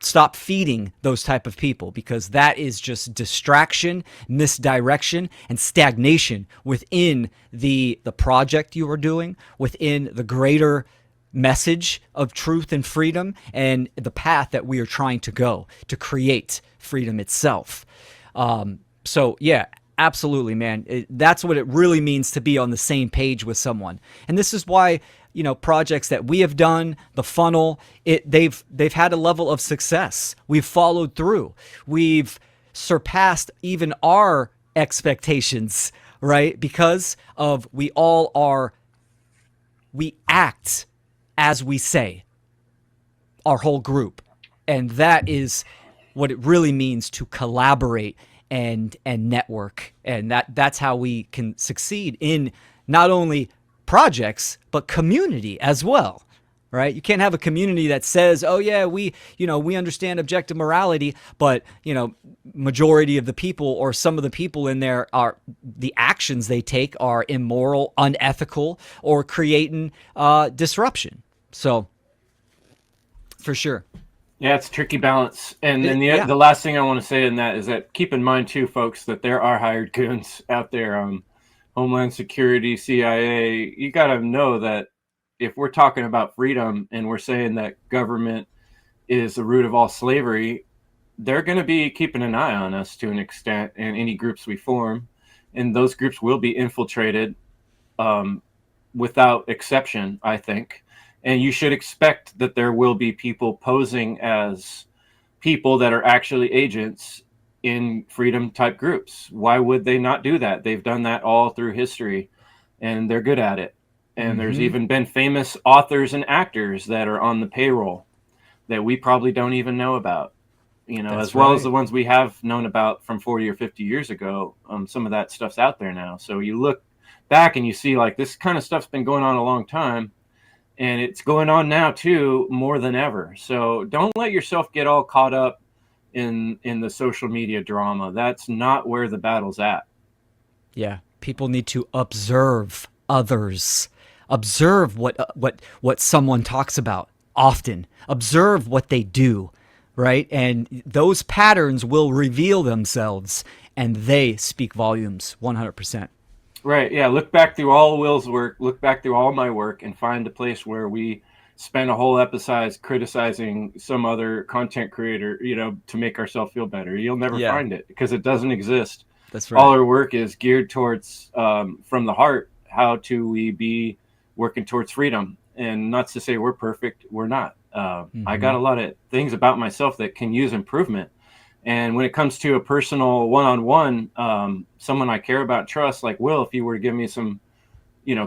stop feeding those type of people, because that is just distraction, misdirection, and stagnation within the project you are doing, within the greater message of truth and freedom and the path that we are trying to go to create freedom itself. So yeah, absolutely, man. That's what it really means to be on the same page with someone. And this is why, projects that we have done, the funnel, they've had a level of success. We've followed through. We've surpassed even our expectations, right? Because of we act as we say, our whole group. And that is what it really means to collaborate and network. And that's how we can succeed in not only projects, but community as well. Right? You can't have a community that says, "Oh yeah, we understand objective morality," but majority of the people or some of the people in there are the actions they take are immoral, unethical, or creating disruption. So, for sure. Yeah, it's a tricky balance. And then the last thing I want to say in that is that keep in mind too, folks, that there are hired goons out there. Homeland Security, CIA. You got to know that if we're talking about freedom and we're saying that government is the root of all slavery, they're going to be keeping an eye on us to an extent in any groups we form. And those groups will be infiltrated without exception, I think. And you should expect that there will be people posing as people that are actually agents in freedom type groups. Why would they not do that? They've done that all through history and they're good at it. And there's even been famous authors and actors that are on the payroll that we probably don't even know about, as well as the ones we have known about from 40 or 50 years ago. Some of that stuff's out there now. So you look back and you see like this kind of stuff's been going on a long time. And it's going on now, too, more than ever. So don't let yourself get all caught up in the social media drama. That's not where the battle's at. Yeah. People need to observe others. Observe what someone talks about often. Observe what they do, right? And those patterns will reveal themselves, and they speak volumes 100%. Right. Yeah. Look back through all Will's work, look back through all my work, and find a place where we spend a whole episode criticizing some other content creator, to make ourselves feel better. You'll never find it because it doesn't exist. That's right. All our work is geared towards, from the heart, how to we be working towards freedom. And not to say we're perfect. We're not. I got a lot of things about myself that can use improvement. And when it comes to a personal one-on-one, someone I care about and trust, like Will, if you were to give me some,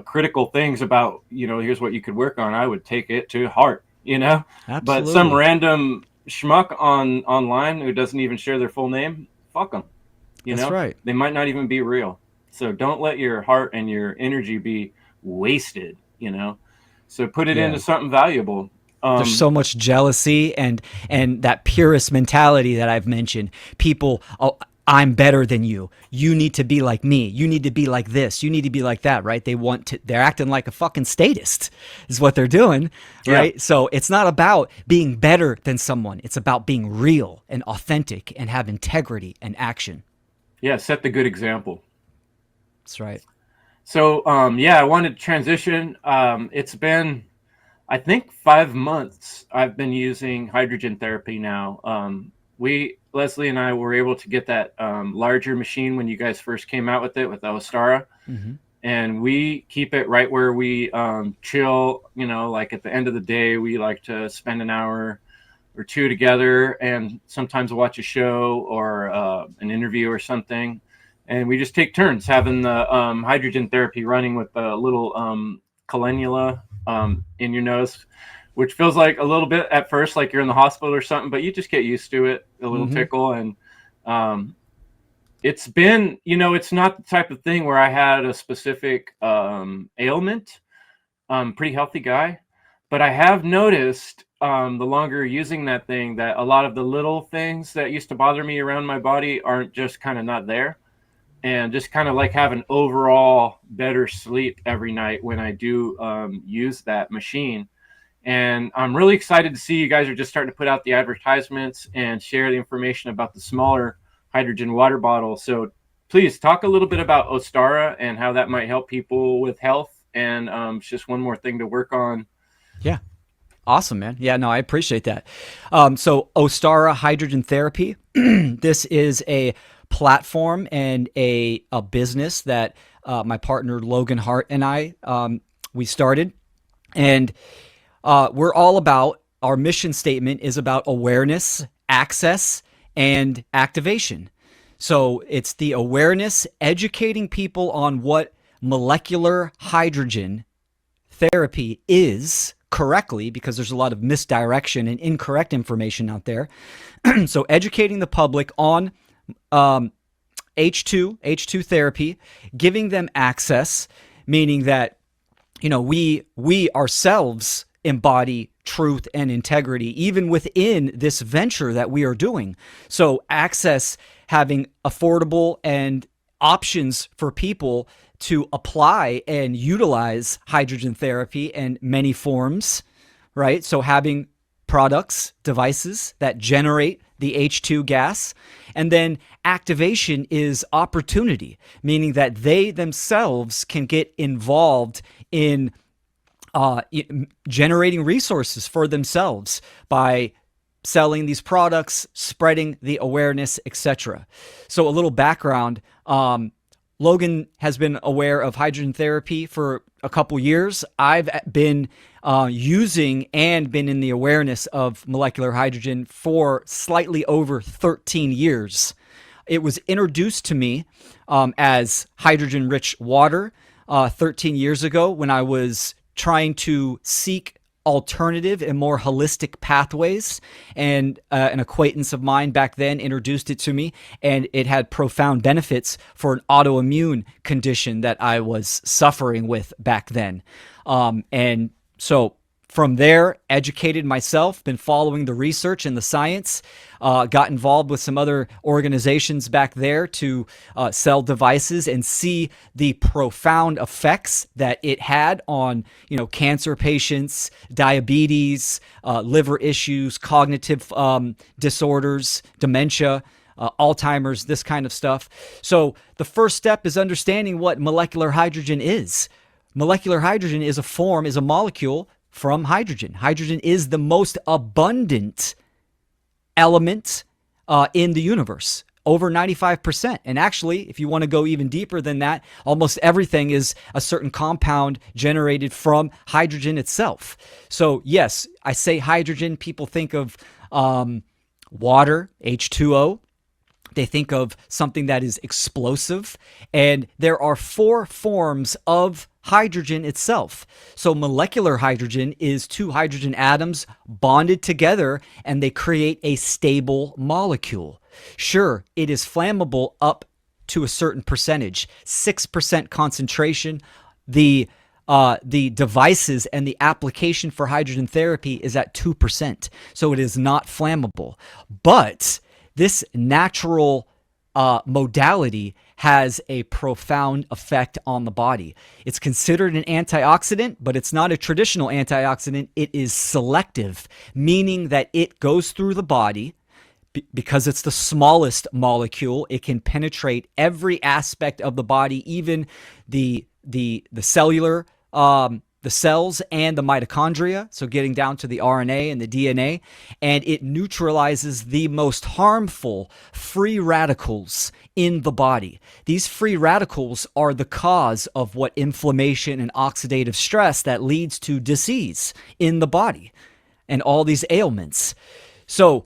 critical things about, here's what you could work on, I would take it to heart, Absolutely. But some random schmuck online who doesn't even share their full name, fuck them. That's right. They might not even be real. So don't let your heart and your energy be wasted, So put it into something valuable. There's so much jealousy and that purist mentality that I've mentioned. People, oh, I'm better than you. You need to be like me. You need to be like this. You need to be like that, right? They're acting like a fucking statist is what they're doing, right? Yeah. So it's not about being better than someone. It's about being real and authentic and have integrity and action. Yeah, set the good example. That's right. So, I wanted to transition. It's been, I think, 5 months I've been using hydrogen therapy now. Leslie and I were able to get that larger machine when you guys first came out with it with Ostara. and we keep it right where we chill. Like at the end of the day, we like to spend an hour or two together, and sometimes watch a show or an interview or something. And we just take turns having the hydrogen therapy running with a little cannula in your nose, which feels like a little bit at first like you're in the hospital or something, but you just get used to it, a little tickle. And it's been, it's not the type of thing where I had a specific ailment. Pretty healthy guy, but I have noticed the longer using that thing, that a lot of the little things that used to bother me around my body aren't just kind of not there. And just kind of like have an overall better sleep every night when I do use that machine. And I'm really excited to see you guys are just starting to put out the advertisements and share the information about the smaller hydrogen water bottle. So please talk a little bit about Ostara and how that might help people with health. And it's just one more thing to work on. Yeah. Awesome, man. Yeah, no, I appreciate that. So Ostara Hydrogen Therapy, this is a platform and a business that my partner Logan Hart and I, we started. And we're all about, our mission statement is about awareness, access, and activation. So it's the awareness, educating people on what molecular hydrogen therapy is correctly, because there's a lot of misdirection and incorrect information out there. So educating the public on H2 therapy, giving them access, meaning that, we ourselves embody truth and integrity even within this venture that we are doing. So access, having affordable and options for people to apply and utilize hydrogen therapy in many forms, right? So having products, devices that generate the H2 gas. And then activation is opportunity, meaning that they themselves can get involved in generating resources for themselves by selling these products, spreading the awareness, etc. So a little background, Logan has been aware of hydrogen therapy for a couple years. I've been using and been in the awareness of molecular hydrogen for slightly over 13 years. It was introduced to me as hydrogen-rich water 13 years ago when I was trying to seek alternative and more holistic pathways, and an acquaintance of mine back then introduced it to me, and it had profound benefits for an autoimmune condition that I was suffering with back then. And so from there, educated myself, been following the research and the science, got involved with some other organizations back there to sell devices and see the profound effects that it had on, cancer patients, diabetes, liver issues, cognitive disorders, dementia, Alzheimer's, this kind of stuff. So the first step is understanding what molecular hydrogen is. Molecular hydrogen is a molecule from hydrogen. Hydrogen is the most abundant element in the universe, over 95%. And actually, if you want to go even deeper than that, almost everything is a certain compound generated from hydrogen itself. So yes, I say hydrogen, people think of water, H2O. They think of something that is explosive. And there are 4 forms of hydrogen itself. So molecular hydrogen is 2 hydrogen atoms bonded together, and they create a stable molecule. Sure, it is flammable up to a certain percentage, 6% concentration. The devices and the application for hydrogen therapy is at 2%. So it is not flammable. But this natural modality has a profound effect on the body. It's considered an antioxidant, but it's not a traditional antioxidant. It is selective, meaning that it goes through the body. Because it's the smallest molecule, it can penetrate every aspect of the body, even the cellular the cells and the mitochondria, so getting down to the RNA and the DNA, and it neutralizes the most harmful free radicals in the body. These free radicals are the cause of what inflammation and oxidative stress that leads to disease in the body and all these ailments. So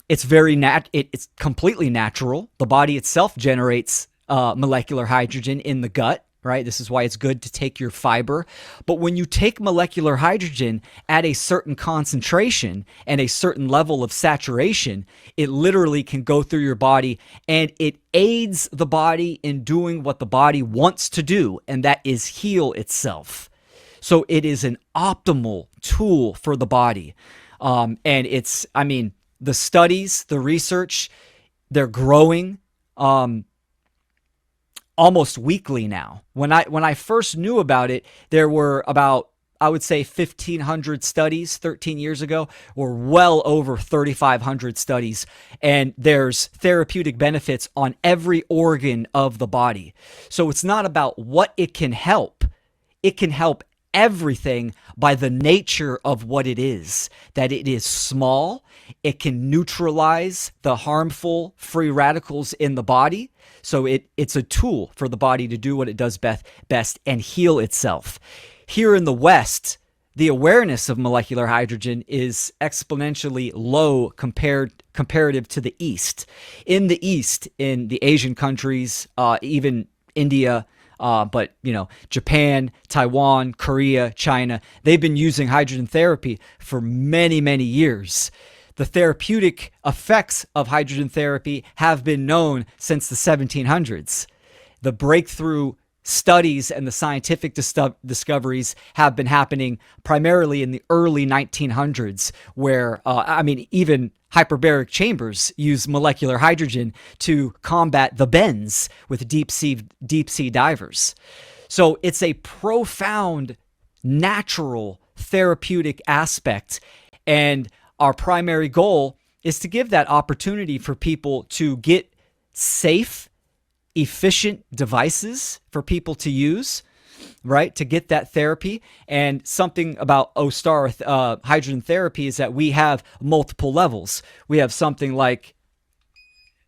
it's it's completely natural. The body itself generates molecular hydrogen in the gut, right? This is why it's good to take your fiber. But when you take molecular hydrogen at a certain concentration and a certain level of saturation, it literally can go through your body, and it aids the body in doing what the body wants to do, and that is heal itself. So it is an optimal tool for the body. And it's, I mean, the studies, the research, they're growing almost weekly now. When I first knew about it, there were about, I would say, 1,500 studies 13 years ago, or well over 3,500 studies. And there's therapeutic benefits on every organ of the body. So it's not about what it can help. It can help everything by the nature of what it is, that it is small. It can neutralize the harmful free radicals in the body. So it's a tool for the body to do what it does best and heal itself. Here in the West, the awareness of molecular hydrogen is exponentially low comparative to the East. In the East, in the Asian countries, even India, but Japan, Taiwan, Korea, China, they've been using hydrogen therapy for many, many years. The therapeutic effects of hydrogen therapy have been known since the 1700s. The breakthrough studies and the scientific discoveries have been happening primarily in the early 1900s, where, even hyperbaric chambers use molecular hydrogen to combat the bends with deep sea divers. So it's a profound natural therapeutic aspect, and our primary goal is to give that opportunity for people to get safe, efficient devices for people to use, right, to get that therapy. And something about O-Star hydrogen therapy is that we have multiple levels. We have something like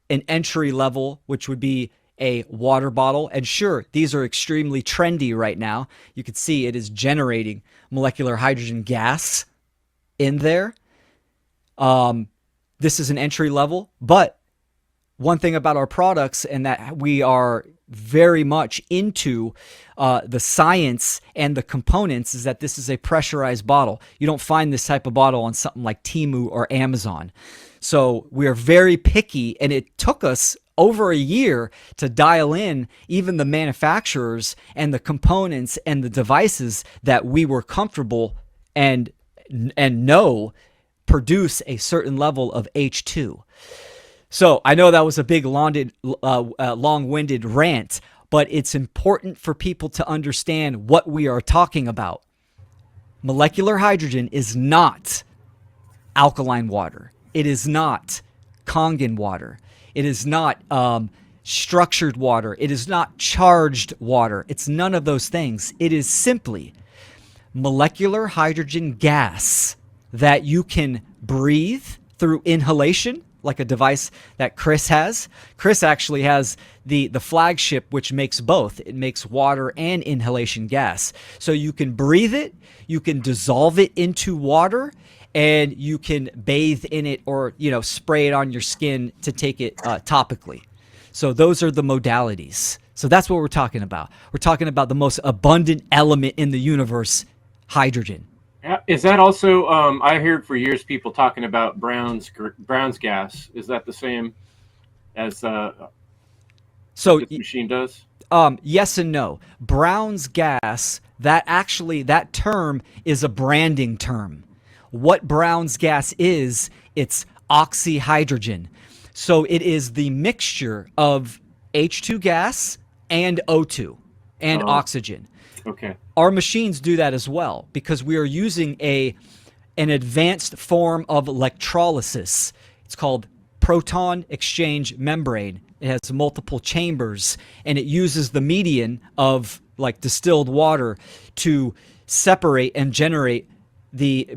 an entry level, which would be a water bottle. And sure, these are extremely trendy right now. You can see it is generating molecular hydrogen gas in there. This is an entry level, but one thing about our products, and that we are very much into the science and the components, is that this is a pressurized bottle. You don't find this type of bottle on something like Temu or Amazon. So we are very picky, and it took us over a year to dial in even the manufacturers and the components and the devices that we were comfortable and know produce a certain level of H2. So I know that was a big long-winded rant, but it's important for people to understand what we are talking about. Molecular hydrogen is not alkaline water. It is not Kangen water. It is not structured water. It is not charged water. It's none of those things. It is simply molecular hydrogen gas that you can breathe through inhalation, like a device that Chris has. Chris actually has the flagship, which makes both. It makes water and inhalation gas. So you can breathe it, you can dissolve it into water, and you can bathe in it, or spray it on your skin to take it topically. So those are the modalities. So that's what we're talking about. We're talking about the most abundant element in the universe, hydrogen. Is that also? I heard for years people talking about Brown's gas. Is that the same as so this machine does? Yes and no. Brown's gas, that term is a branding term. What Brown's gas is, it's oxyhydrogen. So it is the mixture of H2 gas and O2 and oxygen. Okay. Our machines do that as well, because we are using an advanced form of electrolysis. It's called proton exchange membrane. It has multiple chambers, and it uses the median of like distilled water to separate and generate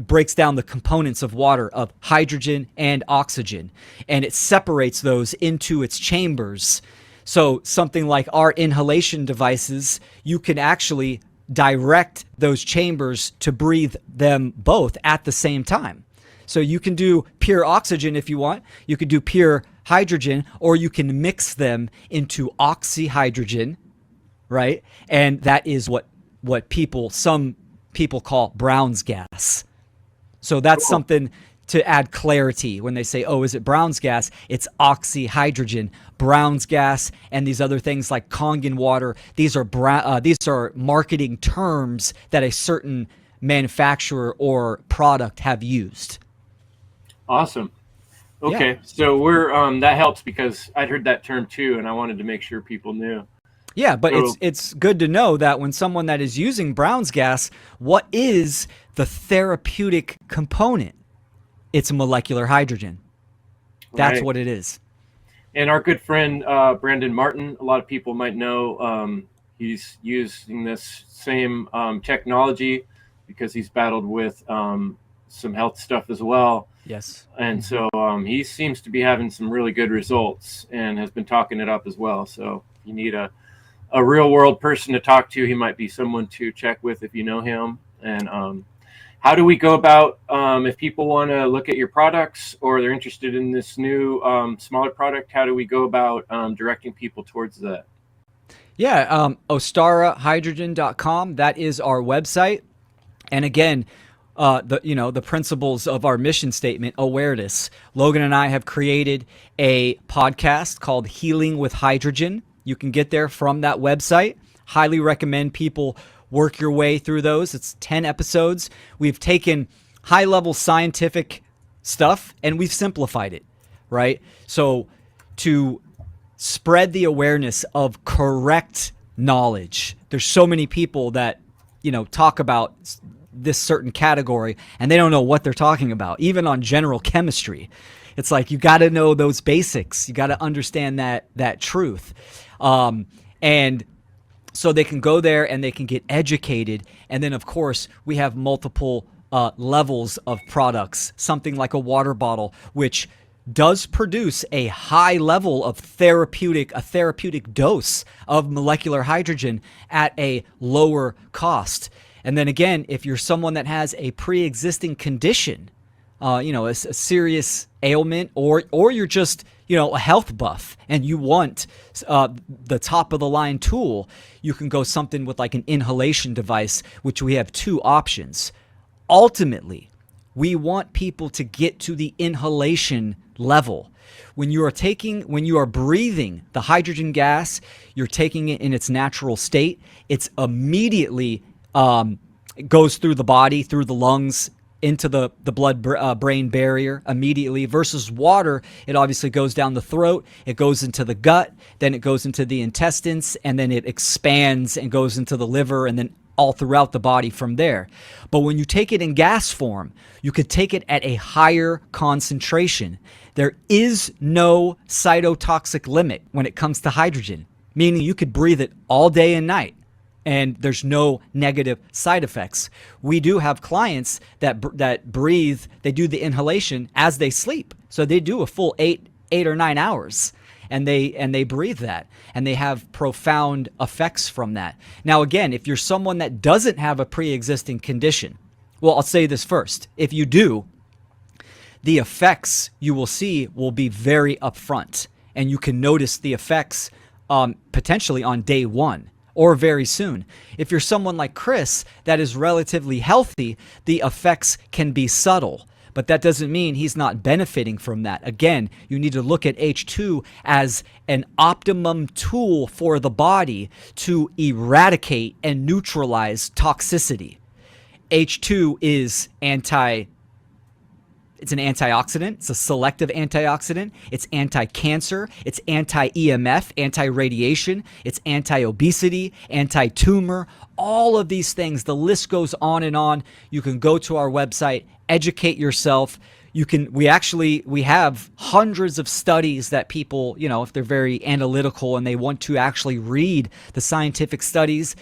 breaks down the components of water of hydrogen and oxygen, and it separates those into its chambers. So something like our inhalation devices, you can actually direct those chambers to breathe them both at the same time. So you can do pure oxygen if you want, you could do pure hydrogen, or you can mix them into oxyhydrogen, right? And that is what some people call Brown's gas. So that's Cool. something to add clarity when they say, oh, is it Brown's gas? It's oxyhydrogen. Brown's gas and these other things like Kangen water, these are marketing terms that a certain manufacturer or product have used. Awesome. Okay, Yeah. so we're that helps because I'd heard that term too, and I wanted to make sure people knew. Yeah, but So it's good to know that when someone that is using Brown's gas, what is the therapeutic component? It's molecular hydrogen. That's right. what it is. And our good friend Brandon Martin, a lot of people might know, he's using this same technology because he's battled with some health stuff as well. Yes. And so he seems to be having some really good results and has been talking it up as well. So if you need a real world person to talk to, he might be someone to check with if you know him. And how do we go about if people want to look at your products or they're interested in this new smaller product? How do we go about directing people towards that? Yeah, ostarahydrogen.com. That is our website. And again, the principles of our mission statement, awareness. Logan and I have created a podcast called Healing with Hydrogen. You can get there from that website. Highly recommend people work your way through those. It's 10 episodes. We've taken high-level scientific stuff and we've simplified it, right? So to spread the awareness of correct knowledge. There's so many people that, talk about this certain category and they don't know what they're talking about, even on general chemistry. It's like you got to know those basics. You got to understand that truth. And so they can go there and they can get educated. And then, of course, we have multiple levels of products, something like a water bottle, which does produce a high level of therapeutic dose of molecular hydrogen at a lower cost. And then again, if you're someone that has a pre-existing condition, a serious ailment, or you're just, a health buff and you want the top of the line tool, you can go something with like an inhalation device, which we have two options. Ultimately, we want people to get to the inhalation level. When you are breathing the hydrogen gas, you're taking it in its natural state. It's immediately goes through the body, through the lungs, into the blood-brain barrier immediately, versus water. It obviously goes down the throat, it goes into the gut, then it goes into the intestines, and then it expands and goes into the liver, and then all throughout the body from there. But when you take it in gas form, you could take it at a higher concentration. There is no cytotoxic limit when it comes to hydrogen, meaning you could breathe it all day and night and there's no negative side effects. We do have clients that breathe, they do the inhalation as they sleep. So they do a full 8 or 9 hours. And they breathe that, and they have profound effects from that. Now, again, if you're someone that doesn't have a pre-existing condition, well, I'll say this first. If you do, the effects you will see will be very upfront, and you can notice the effects potentially on day one or very soon. If you're someone like Chris that is relatively healthy, the effects can be subtle. But that doesn't mean he's not benefiting from that. Again, you need to look at H2 as an optimum tool for the body to eradicate and neutralize toxicity. H2 is it's an antioxidant. It's a selective antioxidant. It's anti-cancer. It's anti-EMF, anti-radiation. It's anti-obesity, anti-tumor. All of these things, the list goes on and on. You can go to our website, educate yourself. We have hundreds of studies that people, if they're very analytical and they want to actually read the scientific studies,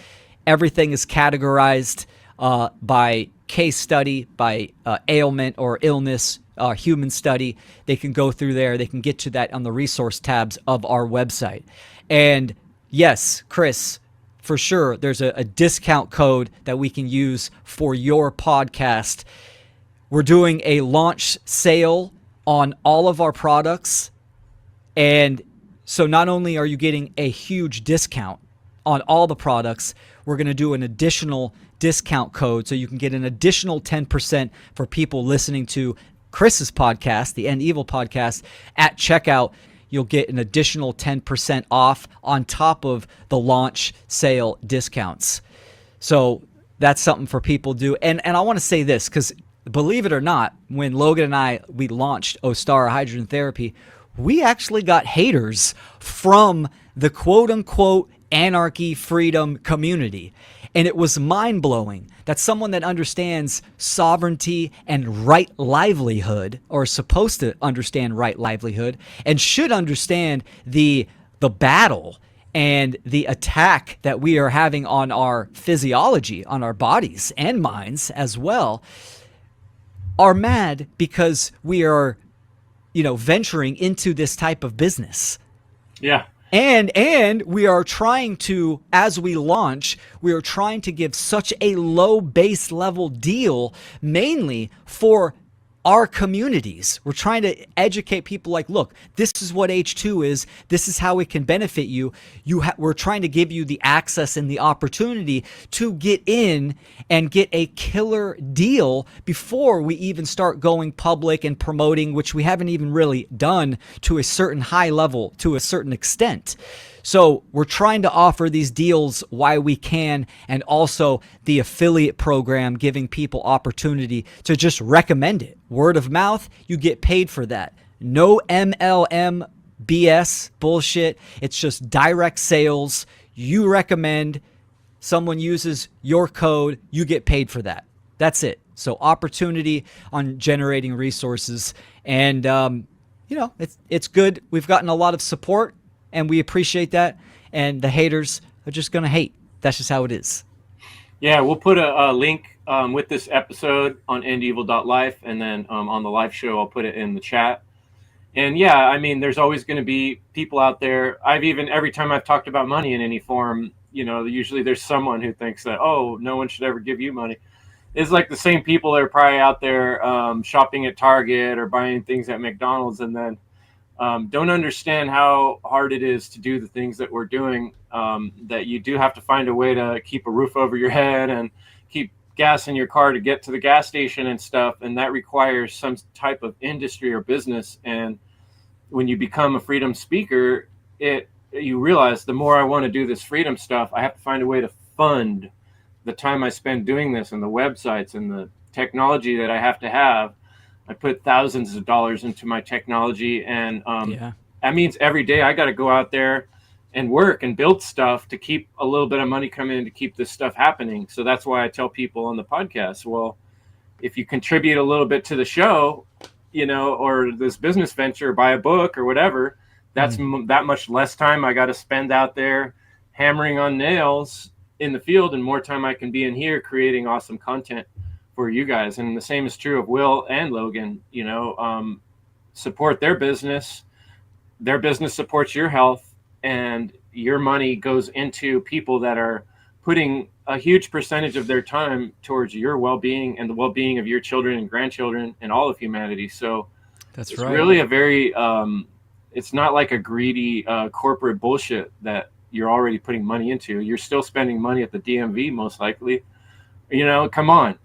everything is categorized by case study, by ailment or illness, human study. They can go through there. They can get to that on the resource tabs of our website. And yes, Chris, for sure, there's a discount code that we can use for your podcast. We're doing a launch sale on all of our products. And so not only are you getting a huge discount on all the products, we're going to do an additional discount code so you can get an additional 10% for people listening to Chris's podcast, the End Evil podcast. At checkout, you'll get an additional 10% off on top of the launch sale discounts. So that's something for people to do. And I want to say this, because believe it or not, when Logan and we launched Ostara Hydrogen Therapy, we actually got haters from the quote-unquote anarchy freedom community. And it was mind-blowing that someone that understands sovereignty and right livelihood, or is supposed to understand right livelihood, and should understand the battle and the attack that we are having on our physiology, on our bodies and minds as well, are mad because we are, venturing into this type of business. Yeah. And we are trying to, as we launch, we are trying to give such a low base level deal, mainly for our communities. We're trying to educate people like, look, this is what H2 is. This is how it can benefit you. We're trying to give you the access and the opportunity to get in and get a killer deal before we even start going public and promoting, which we haven't even really done to a certain high level, to a certain extent. So we're trying to offer these deals while we can, and also the affiliate program, giving people opportunity to just recommend it. Word of mouth, you get paid for that. No MLM BS bullshit. It's just direct sales. You recommend, someone uses your code, you get paid for that. That's it. So opportunity on generating resources. And, it's good. We've gotten a lot of support, and we appreciate that. And the haters are just going to hate. That's just how it is. Yeah, we'll put a link with this episode on endevil.life, and then on the live show, I'll put it in the chat. And yeah, I mean, there's always going to be people out there. Every time I've talked about money in any form, usually there's someone who thinks that, oh, no one should ever give you money. It's like the same people that are probably out there shopping at Target or buying things at McDonald's, and then don't understand how hard it is to do the things that we're doing, that you do have to find a way to keep a roof over your head and keep gas in your car to get to the gas station and stuff. And that requires some type of industry or business. And when you become a freedom speaker, you realize the more I want to do this freedom stuff, I have to find a way to fund the time I spend doing this, and the websites and the technology that I have to have. I put thousands of dollars into my technology, and that means every day I got to go out there and work and build stuff to keep a little bit of money coming in to keep this stuff happening. So that's why I tell people on the podcast, well, if you contribute a little bit to the show, or this business venture, buy a book or whatever, that's that much less time I got to spend out there hammering on nails in the field, and more time I can be in here creating awesome content for you guys. And the same is true of Will and Logan. Support their business supports your health, and your money goes into people that are putting a huge percentage of their time towards your well-being and the well-being of your children and grandchildren and all of humanity. So it's really a very it's not like a greedy corporate bullshit that you're already putting money into. You're still spending money at the DMV most likely. Come on.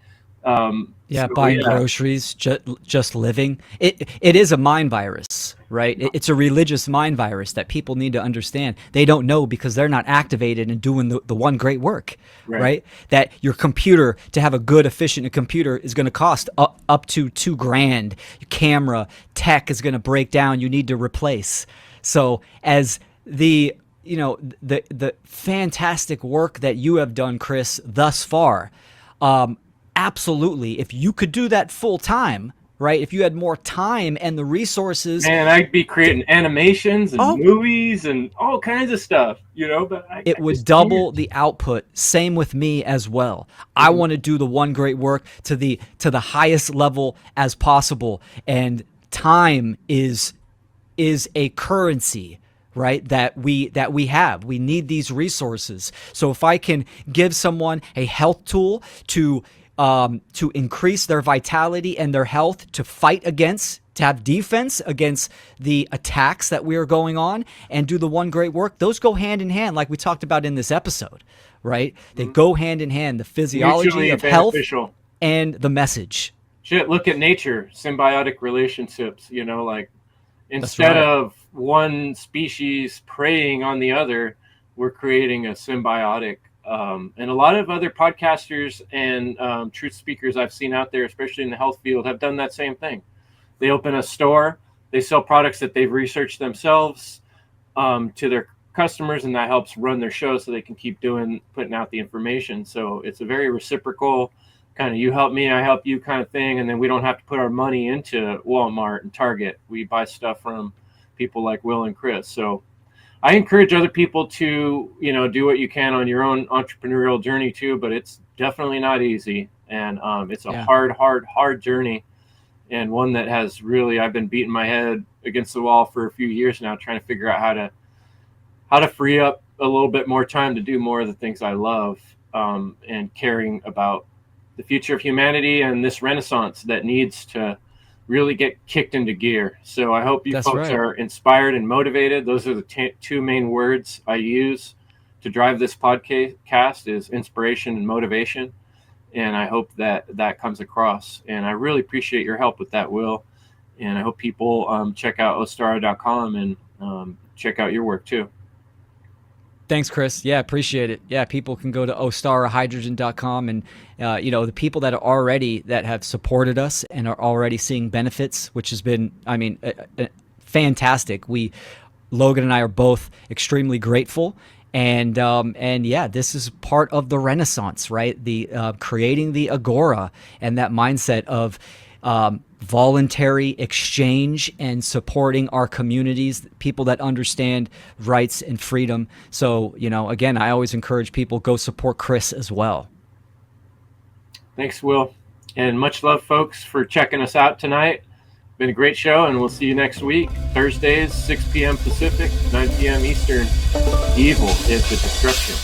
Buying groceries, just living. It is a mind virus, right? It's a religious mind virus that people need to understand. They don't know because they're not activated and doing the one great work, right? That your computer, to have a good, efficient computer, is going to cost up to $2,000. Your camera, tech is going to break down. You need to replace. So as the fantastic work that you have done, Chris, thus far, absolutely, if you could do that full time, right? If you had more time and the resources, Man, I'd be to, creating animations and oh, movies and all kinds of stuff, but it I would just double can't. the output. Same with me as well. I Mhm. want to do the one great work to the highest level as possible, and time is a currency, right, that we have. We need these resources. So if I can give someone a health tool to increase their vitality and their health, to fight against, to have defense against the attacks that we are going on, and do the one great work, those go hand in hand, like we talked about in this episode, right? They Mhm. go hand in hand, the physiology Mutually of health beneficial. and the message. Shit, look at nature, symbiotic relationships, like That's instead right. of one species preying on the other, we're creating a symbiotic. And a lot of other podcasters and truth speakers I've seen out there, especially in the health field, have done that same thing. They open a store, they sell products that they've researched themselves to their customers, and that helps run their show so they can keep putting out the information. So it's a very reciprocal kind of you help me, I help you kind of thing. And then we don't have to put our money into Walmart and Target. We buy stuff from people like Will and Chris. So I encourage other people to, do what you can on your own entrepreneurial journey too, but it's definitely not easy. And it's a Yeah. hard journey, and one that has really, I've been beating my head against the wall for a few years now, trying to figure out how to free up a little bit more time to do more of the things I love, and caring about the future of humanity and this renaissance that needs to really get kicked into gear. So I hope you That's folks right. are inspired and motivated. Those are the two main words I use to drive this podcast is inspiration and motivation. And I hope that comes across. And I really appreciate your help with that, Will. And I hope people check out ostara.com and check out your work too. Thanks, Chris. Yeah, appreciate it. Yeah, people can go to ostarahydrogen.com, and the people that have supported us and are already seeing benefits, which has been, I mean, fantastic. Logan and I are both extremely grateful. And yeah, this is part of the renaissance, right? The creating the agora and that mindset of voluntary exchange and supporting our communities, people that understand rights and freedom. So, again, I always encourage people, go support Chris as well. Thanks, Will. And much love, folks, for checking us out tonight. Been a great show, and we'll see you next week. Thursdays, 6 p.m. Pacific, 9 p.m. Eastern. Evil is the destruction.